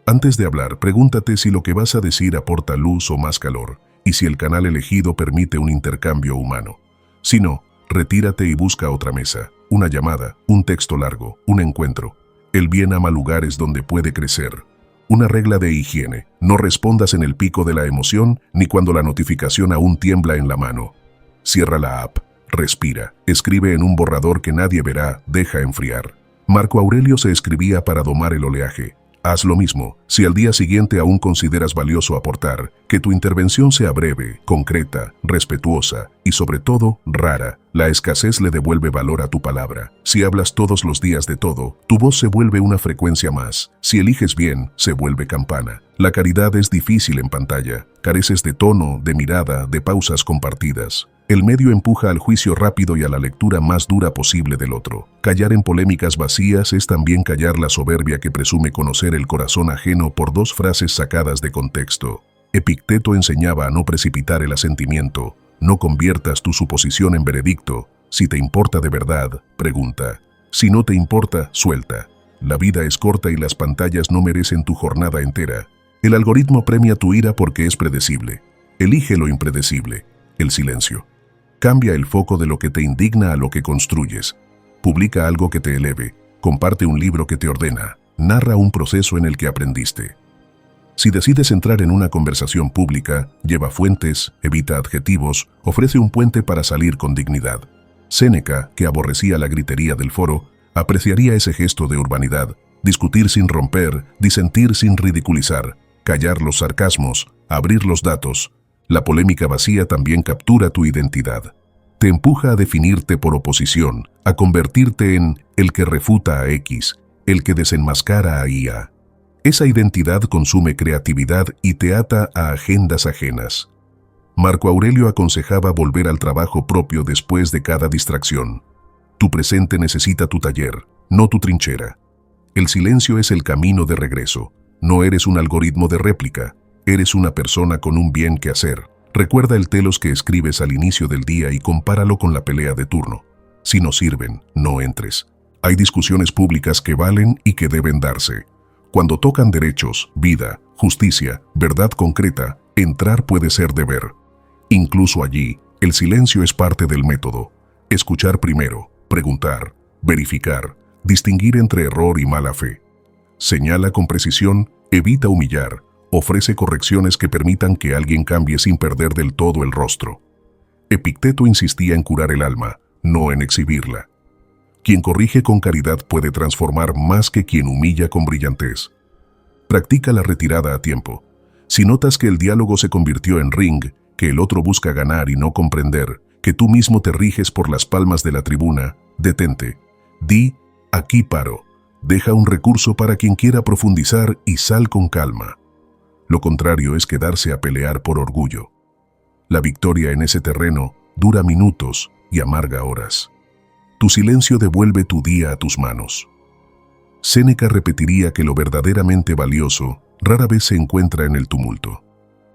Antes de hablar, pregúntate si lo que vas a decir aporta luz o más calor, y si el canal elegido permite un intercambio humano. Si no, retírate y busca otra mesa, una llamada, un texto largo, un encuentro. El bien ama lugares donde puede crecer. Una regla de higiene: no respondas en el pico de la emoción ni cuando la notificación aún tiembla en la mano. Cierra la app, respira, escribe en un borrador que nadie verá, deja enfriar. Marco Aurelio se escribía para domar el oleaje. Haz lo mismo, si al día siguiente aún consideras valioso aportar, que tu intervención sea breve, concreta, respetuosa y sobre todo, rara. La escasez le devuelve valor a tu palabra. Si hablas todos los días de todo, tu voz se vuelve una frecuencia más. Si eliges bien, se vuelve campana. La caridad es difícil en pantalla. Careces de tono, de mirada, de pausas compartidas. El medio empuja al juicio rápido y a la lectura más dura posible del otro. Callar en polémicas vacías es también callar la soberbia que presume conocer el corazón ajeno por dos frases sacadas de contexto. Epicteto enseñaba a no precipitar el asentimiento. No conviertas tu suposición en veredicto. Si te importa de verdad, pregunta. Si no te importa, suelta. La vida es corta y las pantallas no merecen tu jornada entera. El algoritmo premia tu ira porque es predecible. Elige lo impredecible, el silencio. Cambia el foco de lo que te indigna a lo que construyes. Publica algo que te eleve. Comparte un libro que te ordena. Narra un proceso en el que aprendiste. Si decides entrar en una conversación pública, lleva fuentes, evita adjetivos, ofrece un puente para salir con dignidad. Séneca, que aborrecía la gritería del foro, apreciaría ese gesto de urbanidad. Discutir sin romper, disentir sin ridiculizar, callar los sarcasmos, abrir los datos. La polémica vacía también captura tu identidad. Te empuja a definirte por oposición, a convertirte en el que refuta a X, el que desenmascara a IA. Esa identidad consume creatividad y te ata a agendas ajenas. Marco Aurelio aconsejaba volver al trabajo propio después de cada distracción. Tu presente necesita tu taller, no tu trinchera. El silencio es el camino de regreso. No eres un algoritmo de réplica. Eres una persona con un bien que hacer. Recuerda el telos que escribes al inicio del día y compáralo con la pelea de turno. Si no sirven, no entres. Hay discusiones públicas que valen y que deben darse. Cuando tocan derechos, vida, justicia, verdad concreta, entrar puede ser deber. Incluso allí, el silencio es parte del método. Escuchar primero, preguntar, verificar, distinguir entre error y mala fe. Señala con precisión, evita humillar. Ofrece correcciones que permitan que alguien cambie sin perder del todo el rostro. Epicteto insistía en curar el alma, no en exhibirla. Quien corrige con caridad puede transformar más que quien humilla con brillantez. Practica la retirada a tiempo. Si notas que el diálogo se convirtió en ring, que el otro busca ganar y no comprender, que tú mismo te riges por las palmas de la tribuna, detente. Di, aquí paro. Deja un recurso para quien quiera profundizar y sal con calma. Lo contrario es quedarse a pelear por orgullo. La victoria en ese terreno dura minutos y amarga horas. Tu silencio devuelve tu día a tus manos. Séneca repetiría que lo verdaderamente valioso rara vez se encuentra en el tumulto.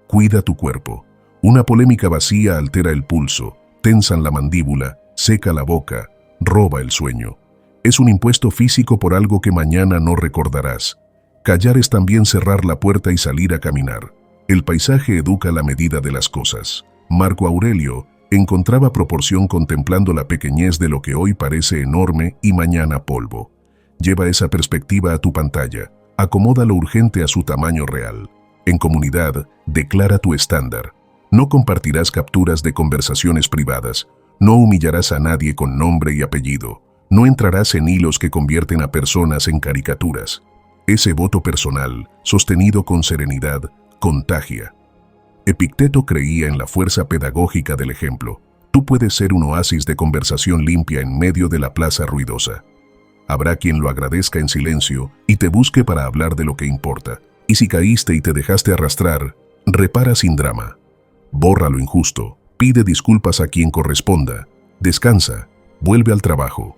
Cuida tu cuerpo. Una polémica vacía altera el pulso, tensan la mandíbula, seca la boca, roba el sueño. Es un impuesto físico por algo que mañana no recordarás. Callar es también cerrar la puerta y salir a caminar. El paisaje educa la medida de las cosas. Marco Aurelio encontraba proporción contemplando la pequeñez de lo que hoy parece enorme y mañana polvo. Lleva esa perspectiva a tu pantalla. Acomoda lo urgente a su tamaño real. En comunidad, declara tu estándar. No compartirás capturas de conversaciones privadas. No humillarás a nadie con nombre y apellido. No entrarás en hilos que convierten a personas en caricaturas. Ese voto personal, sostenido con serenidad, contagia. Epicteto creía en la fuerza pedagógica del ejemplo. Tú puedes ser un oasis de conversación limpia en medio de la plaza ruidosa. Habrá quien lo agradezca en silencio y te busque para hablar de lo que importa. Y si caíste y te dejaste arrastrar, repara sin drama. Borra lo injusto, pide disculpas a quien corresponda, descansa, vuelve al trabajo.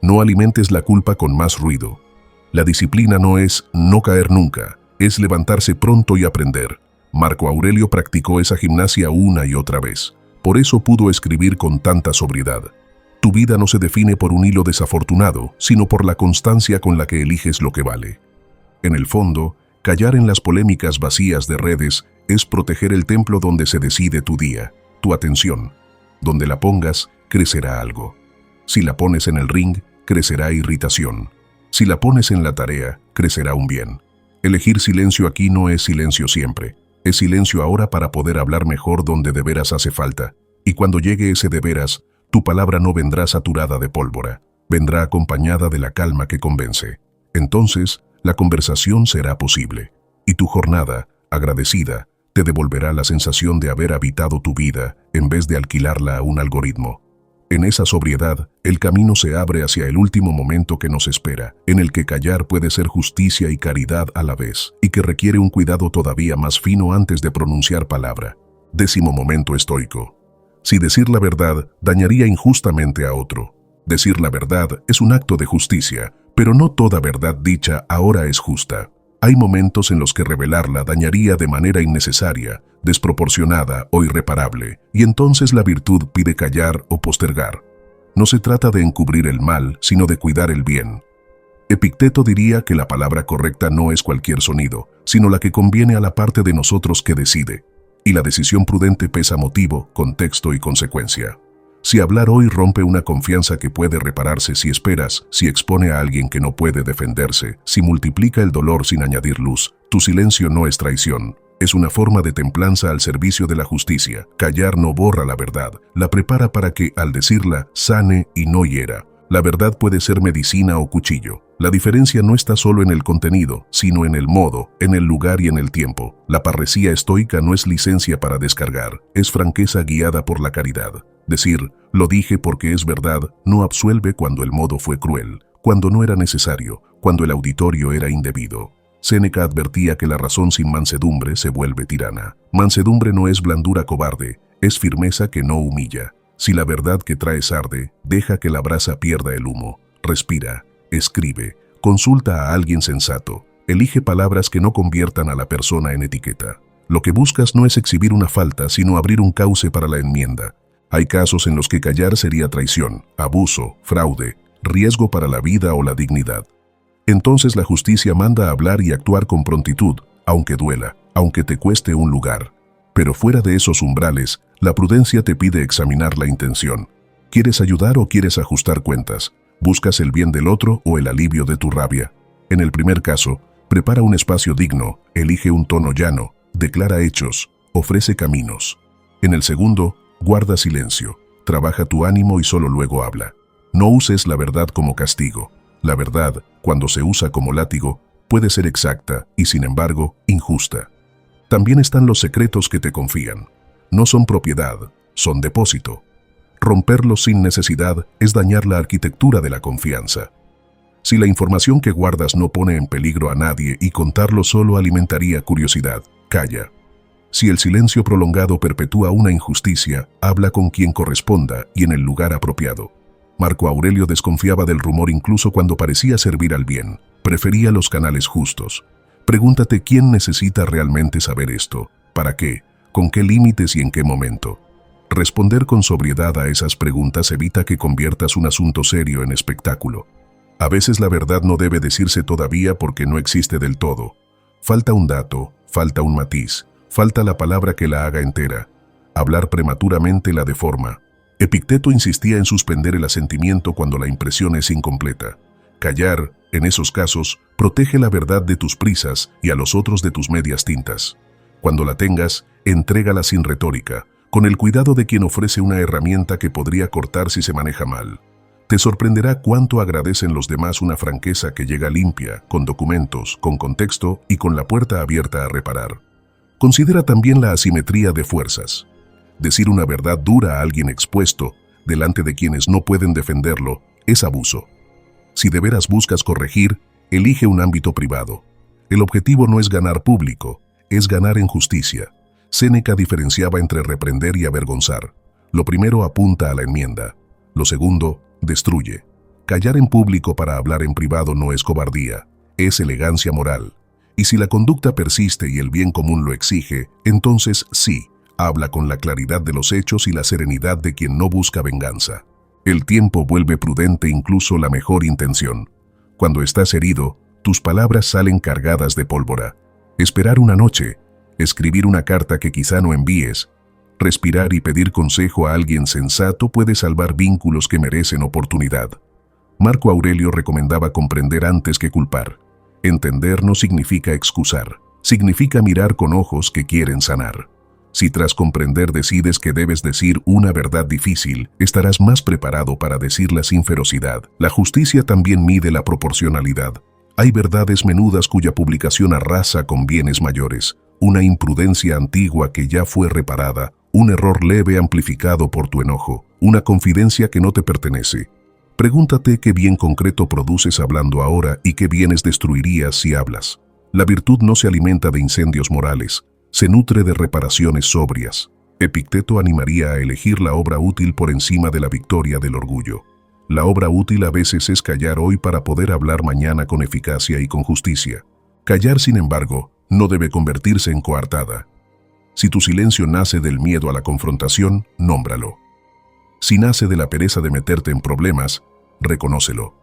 No alimentes la culpa con más ruido. La disciplina no es no caer nunca, es levantarse pronto y aprender. Marco Aurelio practicó esa gimnasia una y otra vez. Por eso pudo escribir con tanta sobriedad. Tu vida no se define por un hilo desafortunado, sino por la constancia con la que eliges lo que vale. En el fondo, callar en las polémicas vacías de redes es proteger el templo donde se decide tu día, tu atención. Donde la pongas, crecerá algo. Si la pones en el ring, crecerá irritación. Si la pones en la tarea, crecerá un bien. Elegir silencio aquí no es silencio siempre. Es silencio ahora para poder hablar mejor donde de veras hace falta. Y cuando llegue ese de veras, tu palabra no vendrá saturada de pólvora. Vendrá acompañada de la calma que convence. Entonces, la conversación será posible. Y tu jornada, agradecida, te devolverá la sensación de haber habitado tu vida en vez de alquilarla a un algoritmo. En esa sobriedad, el camino se abre hacia el último momento que nos espera, en el que callar puede ser justicia y caridad a la vez, y que requiere un cuidado todavía más fino antes de pronunciar palabra. 10º momento estoico. Si decir la verdad dañaría injustamente a otro. Decir la verdad es un acto de justicia, pero no toda verdad dicha ahora es justa. Hay momentos en los que revelarla dañaría de manera innecesaria, desproporcionada o irreparable, y entonces la virtud pide callar o postergar. No se trata de encubrir el mal, sino de cuidar el bien. Epicteto diría que la palabra correcta no es cualquier sonido, sino la que conviene a la parte de nosotros que decide. Y la decisión prudente pesa motivo, contexto y consecuencia. Si hablar hoy rompe una confianza que puede repararse si esperas, si expone a alguien que no puede defenderse, si multiplica el dolor sin añadir luz, tu silencio no es traición. Es una forma de templanza al servicio de la justicia. Callar no borra la verdad, la prepara para que, al decirla, sane y no hiera. La verdad puede ser medicina o cuchillo. La diferencia no está solo en el contenido, sino en el modo, en el lugar y en el tiempo. La parresía estoica no es licencia para descargar, es franqueza guiada por la caridad. Decir, lo dije porque es verdad, no absuelve cuando el modo fue cruel, cuando no era necesario, cuando el auditorio era indebido. Séneca advertía que la razón sin mansedumbre se vuelve tirana. Mansedumbre no es blandura cobarde, es firmeza que no humilla. Si la verdad que traes arde, deja que la brasa pierda el humo. Respira, escribe, consulta a alguien sensato, elige palabras que no conviertan a la persona en etiqueta. Lo que buscas no es exhibir una falta, sino abrir un cauce para la enmienda. Hay casos en los que callar sería traición, abuso, fraude, riesgo para la vida o la dignidad. Entonces la justicia manda a hablar y actuar con prontitud, aunque duela, aunque te cueste un lugar. Pero fuera de esos umbrales, la prudencia te pide examinar la intención. ¿Quieres ayudar o quieres ajustar cuentas? ¿Buscas el bien del otro o el alivio de tu rabia? En el primer caso, prepara un espacio digno, elige un tono llano, declara hechos, ofrece caminos. En el segundo, guarda silencio, trabaja tu ánimo y solo luego habla. No uses la verdad como castigo. La verdad, cuando se usa como látigo, puede ser exacta y, sin embargo, injusta. También están los secretos que te confían. No son propiedad, son depósito. Romperlos sin necesidad es dañar la arquitectura de la confianza. Si la información que guardas no pone en peligro a nadie y contarlo solo alimentaría curiosidad, calla. Si el silencio prolongado perpetúa una injusticia, habla con quien corresponda y en el lugar apropiado. Marco Aurelio desconfiaba del rumor incluso cuando parecía servir al bien. Prefería los canales justos. Pregúntate quién necesita realmente saber esto, para qué, con qué límites y en qué momento. Responder con sobriedad a esas preguntas evita que conviertas un asunto serio en espectáculo. A veces la verdad no debe decirse todavía porque no existe del todo. Falta un dato, falta un matiz, falta la palabra que la haga entera. Hablar prematuramente la deforma. Epicteto insistía en suspender el asentimiento cuando la impresión es incompleta. Callar, en esos casos, protege la verdad de tus prisas y a los otros de tus medias tintas. Cuando la tengas, entrégala sin retórica, con el cuidado de quien ofrece una herramienta que podría cortar si se maneja mal. Te sorprenderá cuánto agradecen los demás una franqueza que llega limpia, con documentos, con contexto y con la puerta abierta a reparar. Considera también la asimetría de fuerzas. Decir una verdad dura a alguien expuesto, delante de quienes no pueden defenderlo, es abuso. Si de veras buscas corregir, elige un ámbito privado. El objetivo no es ganar público, es ganar en justicia. Séneca diferenciaba entre reprender y avergonzar. Lo primero apunta a la enmienda. Lo segundo, destruye. Callar en público para hablar en privado no es cobardía, es elegancia moral. Y si la conducta persiste y el bien común lo exige, entonces sí, habla con la claridad de los hechos y la serenidad de quien no busca venganza. El tiempo vuelve prudente incluso la mejor intención. Cuando estás herido, tus palabras salen cargadas de pólvora. Esperar una noche, escribir una carta que quizá no envíes, respirar y pedir consejo a alguien sensato puede salvar vínculos que merecen oportunidad. Marco Aurelio recomendaba comprender antes que culpar. Entender no significa excusar, significa mirar con ojos que quieren sanar. Si tras comprender decides que debes decir una verdad difícil, estarás más preparado para decirla sin ferocidad. La justicia también mide la proporcionalidad. Hay verdades menudas cuya publicación arrasa con bienes mayores, una imprudencia antigua que ya fue reparada, un error leve amplificado por tu enojo, una confidencia que no te pertenece. Pregúntate qué bien concreto produces hablando ahora y qué bienes destruirías si hablas. La virtud no se alimenta de incendios morales, se nutre de reparaciones sobrias. Epicteto animaría a elegir la obra útil por encima de la victoria del orgullo. La obra útil a veces es callar hoy para poder hablar mañana con eficacia y con justicia. Callar, sin embargo, no debe convertirse en coartada. Si tu silencio nace del miedo a la confrontación, nómbralo. Si nace de la pereza de meterte en problemas, reconócelo.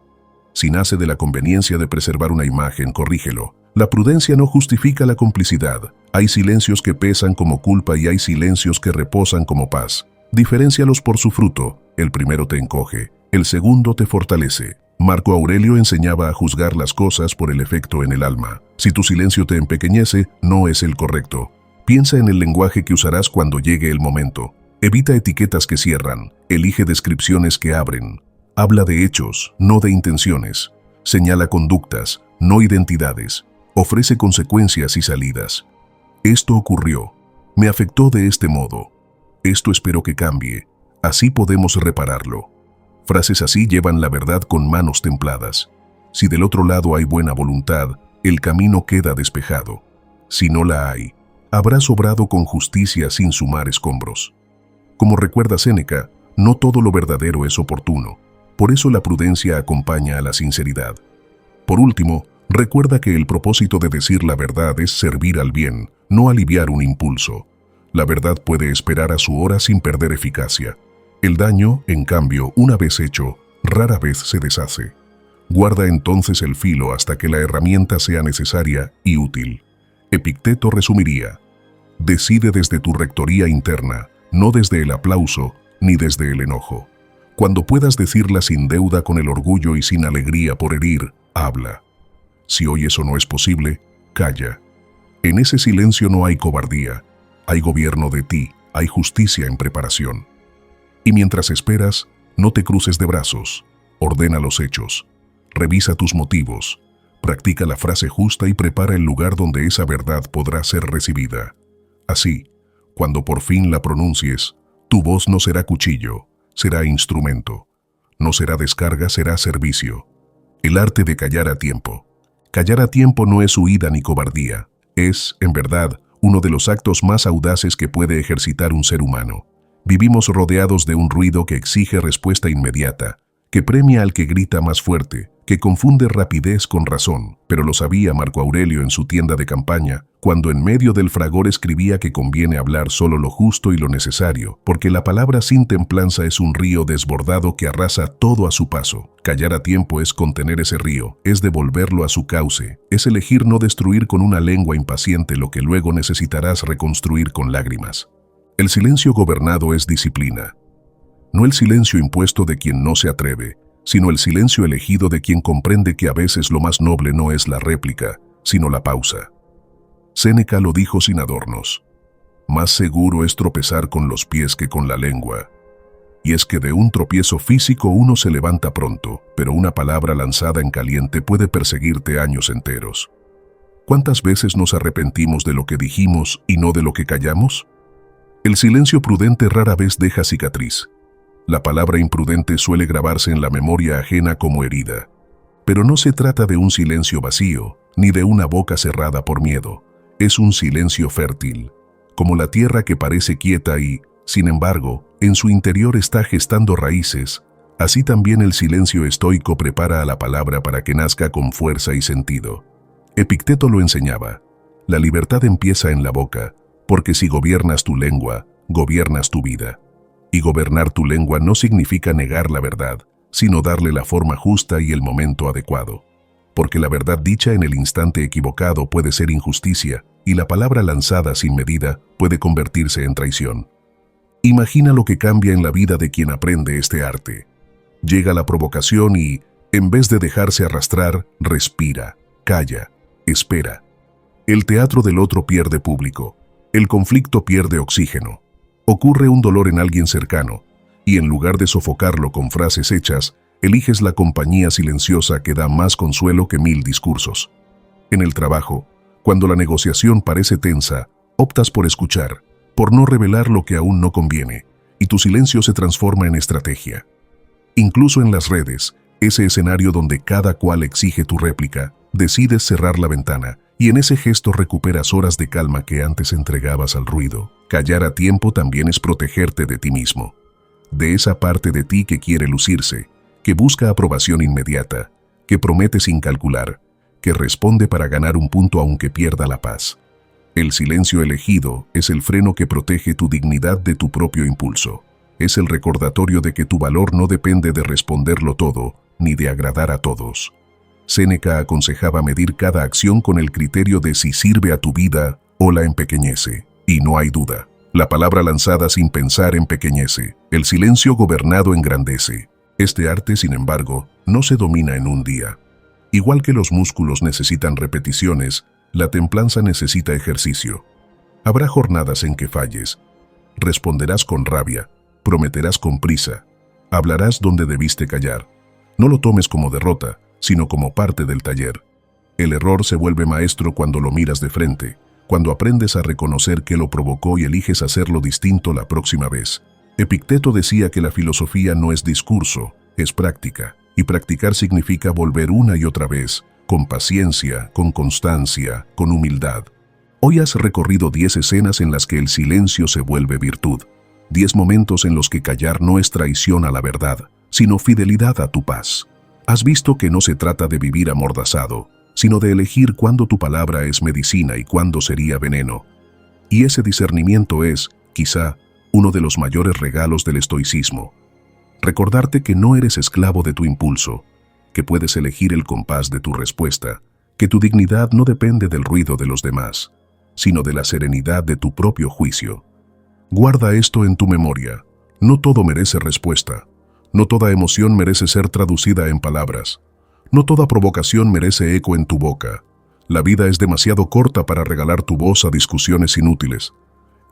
Si nace de la conveniencia de preservar una imagen, corrígelo. La prudencia no justifica la complicidad. Hay silencios que pesan como culpa y hay silencios que reposan como paz. Diferéncialos por su fruto. El primero te encoge, el segundo te fortalece. Marco Aurelio enseñaba a juzgar las cosas por el efecto en el alma. Si tu silencio te empequeñece, no es el correcto. Piensa en el lenguaje que usarás cuando llegue el momento. Evita etiquetas que cierran, elige descripciones que abren. Habla de hechos, no de intenciones. Señala conductas, no identidades. Ofrece consecuencias y salidas. Esto ocurrió. Me afectó de este modo. Esto espero que cambie. Así podemos repararlo. Frases así llevan la verdad con manos templadas. Si del otro lado hay buena voluntad, el camino queda despejado. Si no la hay, habrás obrado con justicia sin sumar escombros. Como recuerda Séneca, no todo lo verdadero es oportuno. Por eso la prudencia acompaña a la sinceridad. Por último, recuerda que el propósito de decir la verdad es servir al bien, no aliviar un impulso. La verdad puede esperar a su hora sin perder eficacia. El daño, en cambio, una vez hecho, rara vez se deshace. Guarda entonces el filo hasta que la herramienta sea necesaria y útil. Epicteto resumiría: decide desde tu rectoría interna, no desde el aplauso ni desde el enojo. Cuando puedas decirla sin deuda con el orgullo y sin alegría por herir, habla. Si hoy eso no es posible, calla. En ese silencio no hay cobardía, hay gobierno de ti, hay justicia en preparación. Y mientras esperas, no te cruces de brazos, ordena los hechos, revisa tus motivos, Practica la frase justa y prepara el lugar donde esa verdad podrá ser recibida. Así, cuando por fin la pronuncies, tu voz no será cuchillo, será instrumento. No será descarga, será servicio. El arte de callar a tiempo. Callar a tiempo no es huida ni cobardía. Es, en verdad, uno de los actos más audaces que puede ejercitar un ser humano. Vivimos rodeados de un ruido que exige respuesta inmediata, que premia al que grita más fuerte, que confunde rapidez con razón, pero lo sabía Marco Aurelio en su tienda de campaña, cuando en medio del fragor escribía que conviene hablar solo lo justo y lo necesario, porque la palabra sin templanza es un río desbordado que arrasa todo a su paso. Callar a tiempo es contener ese río, es devolverlo a su cauce, es elegir no destruir con una lengua impaciente lo que luego necesitarás reconstruir con lágrimas. El silencio gobernado es disciplina. No el silencio impuesto de quien no se atreve, sino el silencio elegido de quien comprende que a veces lo más noble no es la réplica, sino la pausa. Séneca lo dijo sin adornos. Más seguro es tropezar con los pies que con la lengua. Y es que de un tropiezo físico uno se levanta pronto, pero una palabra lanzada en caliente puede perseguirte años enteros. ¿Cuántas veces nos arrepentimos de lo que dijimos y no de lo que callamos? El silencio prudente rara vez deja cicatriz. La palabra imprudente suele grabarse en la memoria ajena como herida. Pero no se trata de un silencio vacío, ni de una boca cerrada por miedo. Es un silencio fértil, como la tierra que parece quieta y, sin embargo, en su interior está gestando raíces. Así también el silencio estoico prepara a la palabra para que nazca con fuerza y sentido. Epicteto lo enseñaba. La libertad empieza en la boca, porque si gobiernas tu lengua, gobiernas tu vida. Y gobernar tu lengua no significa negar la verdad, sino darle la forma justa y el momento adecuado. Porque la verdad dicha en el instante equivocado puede ser injusticia, y la palabra lanzada sin medida puede convertirse en traición. Imagina lo que cambia en la vida de quien aprende este arte. Llega la provocación y, en vez de dejarse arrastrar, respira, calla, espera. El teatro del otro pierde público, el conflicto pierde oxígeno. Ocurre un dolor en alguien cercano, y en lugar de sofocarlo con frases hechas, eliges la compañía silenciosa que da más consuelo que 1000 discursos. En el trabajo, cuando la negociación parece tensa, optas por escuchar, por no revelar lo que aún no conviene, y tu silencio se transforma en estrategia. Incluso en las redes, ese escenario donde cada cual exige tu réplica, decides cerrar la ventana, y en ese gesto recuperas horas de calma que antes entregabas al ruido. Callar a tiempo también es protegerte de ti mismo, de esa parte de ti que quiere lucirse, que busca aprobación inmediata, que promete sin calcular, que responde para ganar un punto aunque pierda la paz. El silencio elegido es el freno que protege tu dignidad de tu propio impulso. Es el recordatorio de que tu valor no depende de responderlo todo, ni de agradar a todos. Séneca aconsejaba medir cada acción con el criterio de si sirve a tu vida o la empequeñece. Y no hay duda, la palabra lanzada sin pensar empequeñece, el silencio gobernado engrandece. Este arte, sin embargo, no se domina en un día. Igual que los músculos necesitan repeticiones, la templanza necesita ejercicio. Habrá jornadas en que falles. Responderás con rabia, prometerás con prisa, hablarás donde debiste callar. No lo tomes como derrota, sino como parte del taller. El error se vuelve maestro cuando lo miras de frente, cuando aprendes a reconocer qué lo provocó y eliges hacerlo distinto la próxima vez. Epicteto decía que la filosofía no es discurso, es práctica, y practicar significa volver una y otra vez, con paciencia, con constancia, con humildad. Hoy has recorrido 10 escenas en las que el silencio se vuelve virtud, 10 momentos en los que callar no es traición a la verdad, sino fidelidad a tu paz. Has visto que no se trata de vivir amordazado, sino de elegir cuándo tu palabra es medicina y cuándo sería veneno. Y ese discernimiento es, quizá, uno de los mayores regalos del estoicismo. Recordarte que no eres esclavo de tu impulso, que puedes elegir el compás de tu respuesta, que tu dignidad no depende del ruido de los demás, sino de la serenidad de tu propio juicio. Guarda esto en tu memoria. No todo merece respuesta. No toda emoción merece ser traducida en palabras. No toda provocación merece eco en tu boca. La vida es demasiado corta para regalar tu voz a discusiones inútiles.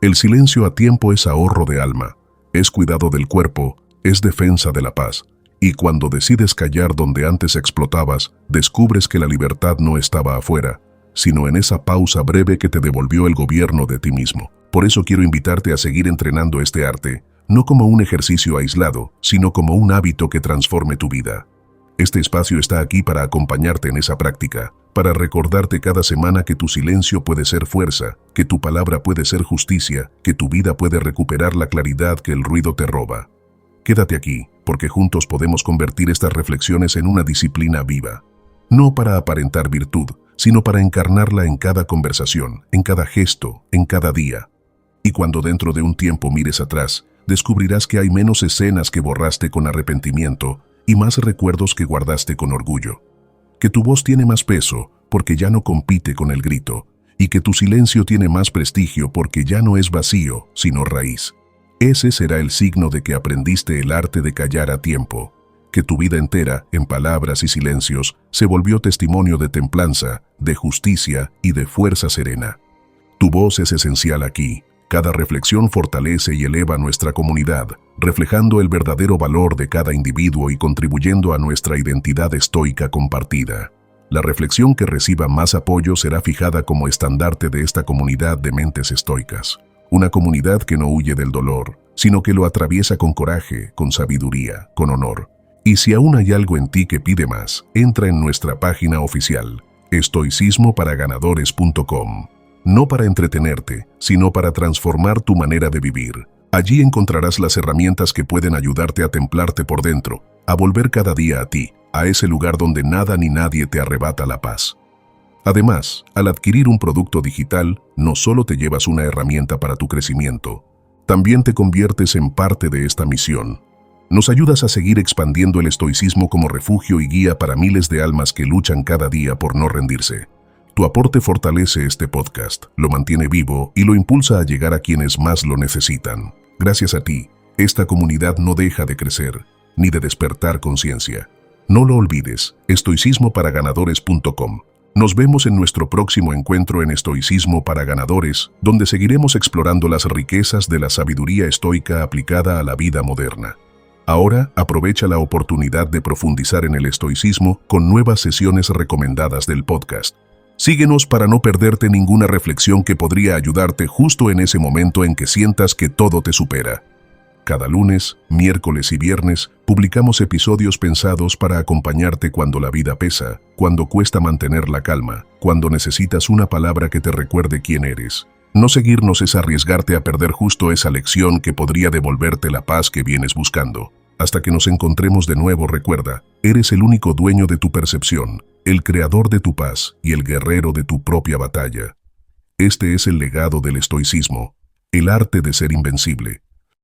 El silencio a tiempo es ahorro de alma, es cuidado del cuerpo, es defensa de la paz. Y cuando decides callar donde antes explotabas, descubres que la libertad no estaba afuera, sino en esa pausa breve que te devolvió el gobierno de ti mismo. Por eso quiero invitarte a seguir entrenando este arte, no como un ejercicio aislado, sino como un hábito que transforme tu vida. Este espacio está aquí para acompañarte en esa práctica, para recordarte cada semana que tu silencio puede ser fuerza, que tu palabra puede ser justicia, que tu vida puede recuperar la claridad que el ruido te roba. Quédate aquí, porque juntos podemos convertir estas reflexiones en una disciplina viva. No para aparentar virtud, sino para encarnarla en cada conversación, en cada gesto, en cada día. Y cuando dentro de un tiempo mires atrás, descubrirás que hay menos escenas que borraste con arrepentimiento y más recuerdos que guardaste con orgullo. Que tu voz tiene más peso porque ya no compite con el grito, y que tu silencio tiene más prestigio porque ya no es vacío, sino raíz. Ese será el signo de que aprendiste el arte de callar a tiempo, que tu vida entera, en palabras y silencios, se volvió testimonio de templanza, de justicia y de fuerza serena. Tu voz es esencial aquí. Cada reflexión fortalece y eleva nuestra comunidad, reflejando el verdadero valor de cada individuo y contribuyendo a nuestra identidad estoica compartida. La reflexión que reciba más apoyo será fijada como estandarte de esta comunidad de mentes estoicas. Una comunidad que no huye del dolor, sino que lo atraviesa con coraje, con sabiduría, con honor. Y si aún hay algo en ti que pide más, entra en nuestra página oficial, estoicismoparaganadores.com. No para entretenerte, sino para transformar tu manera de vivir. Allí encontrarás las herramientas que pueden ayudarte a templarte por dentro, a volver cada día a ti, a ese lugar donde nada ni nadie te arrebata la paz. Además, al adquirir un producto digital, no solo te llevas una herramienta para tu crecimiento, también te conviertes en parte de esta misión. Nos ayudas a seguir expandiendo el estoicismo como refugio y guía para miles de almas que luchan cada día por no rendirse. Tu aporte fortalece este podcast, lo mantiene vivo y lo impulsa a llegar a quienes más lo necesitan. Gracias a ti, esta comunidad no deja de crecer, ni de despertar conciencia. No lo olvides, estoicismoparaganadores.com. Nos vemos en nuestro próximo encuentro en Estoicismo para Ganadores, donde seguiremos explorando las riquezas de la sabiduría estoica aplicada a la vida moderna. Ahora, aprovecha la oportunidad de profundizar en el estoicismo con nuevas sesiones recomendadas del podcast. Síguenos para no perderte ninguna reflexión que podría ayudarte justo en ese momento en que sientas que todo te supera. Cada lunes, miércoles y viernes publicamos episodios pensados para acompañarte cuando la vida pesa, cuando cuesta mantener la calma, cuando necesitas una palabra que te recuerde quién eres. No seguirnos es arriesgarte a perder justo esa lección que podría devolverte la paz que vienes buscando. Hasta que nos encontremos de nuevo, recuerda, eres el único dueño de tu percepción, el creador de tu paz y el guerrero de tu propia batalla. Este es el legado del estoicismo, el arte de ser invencible.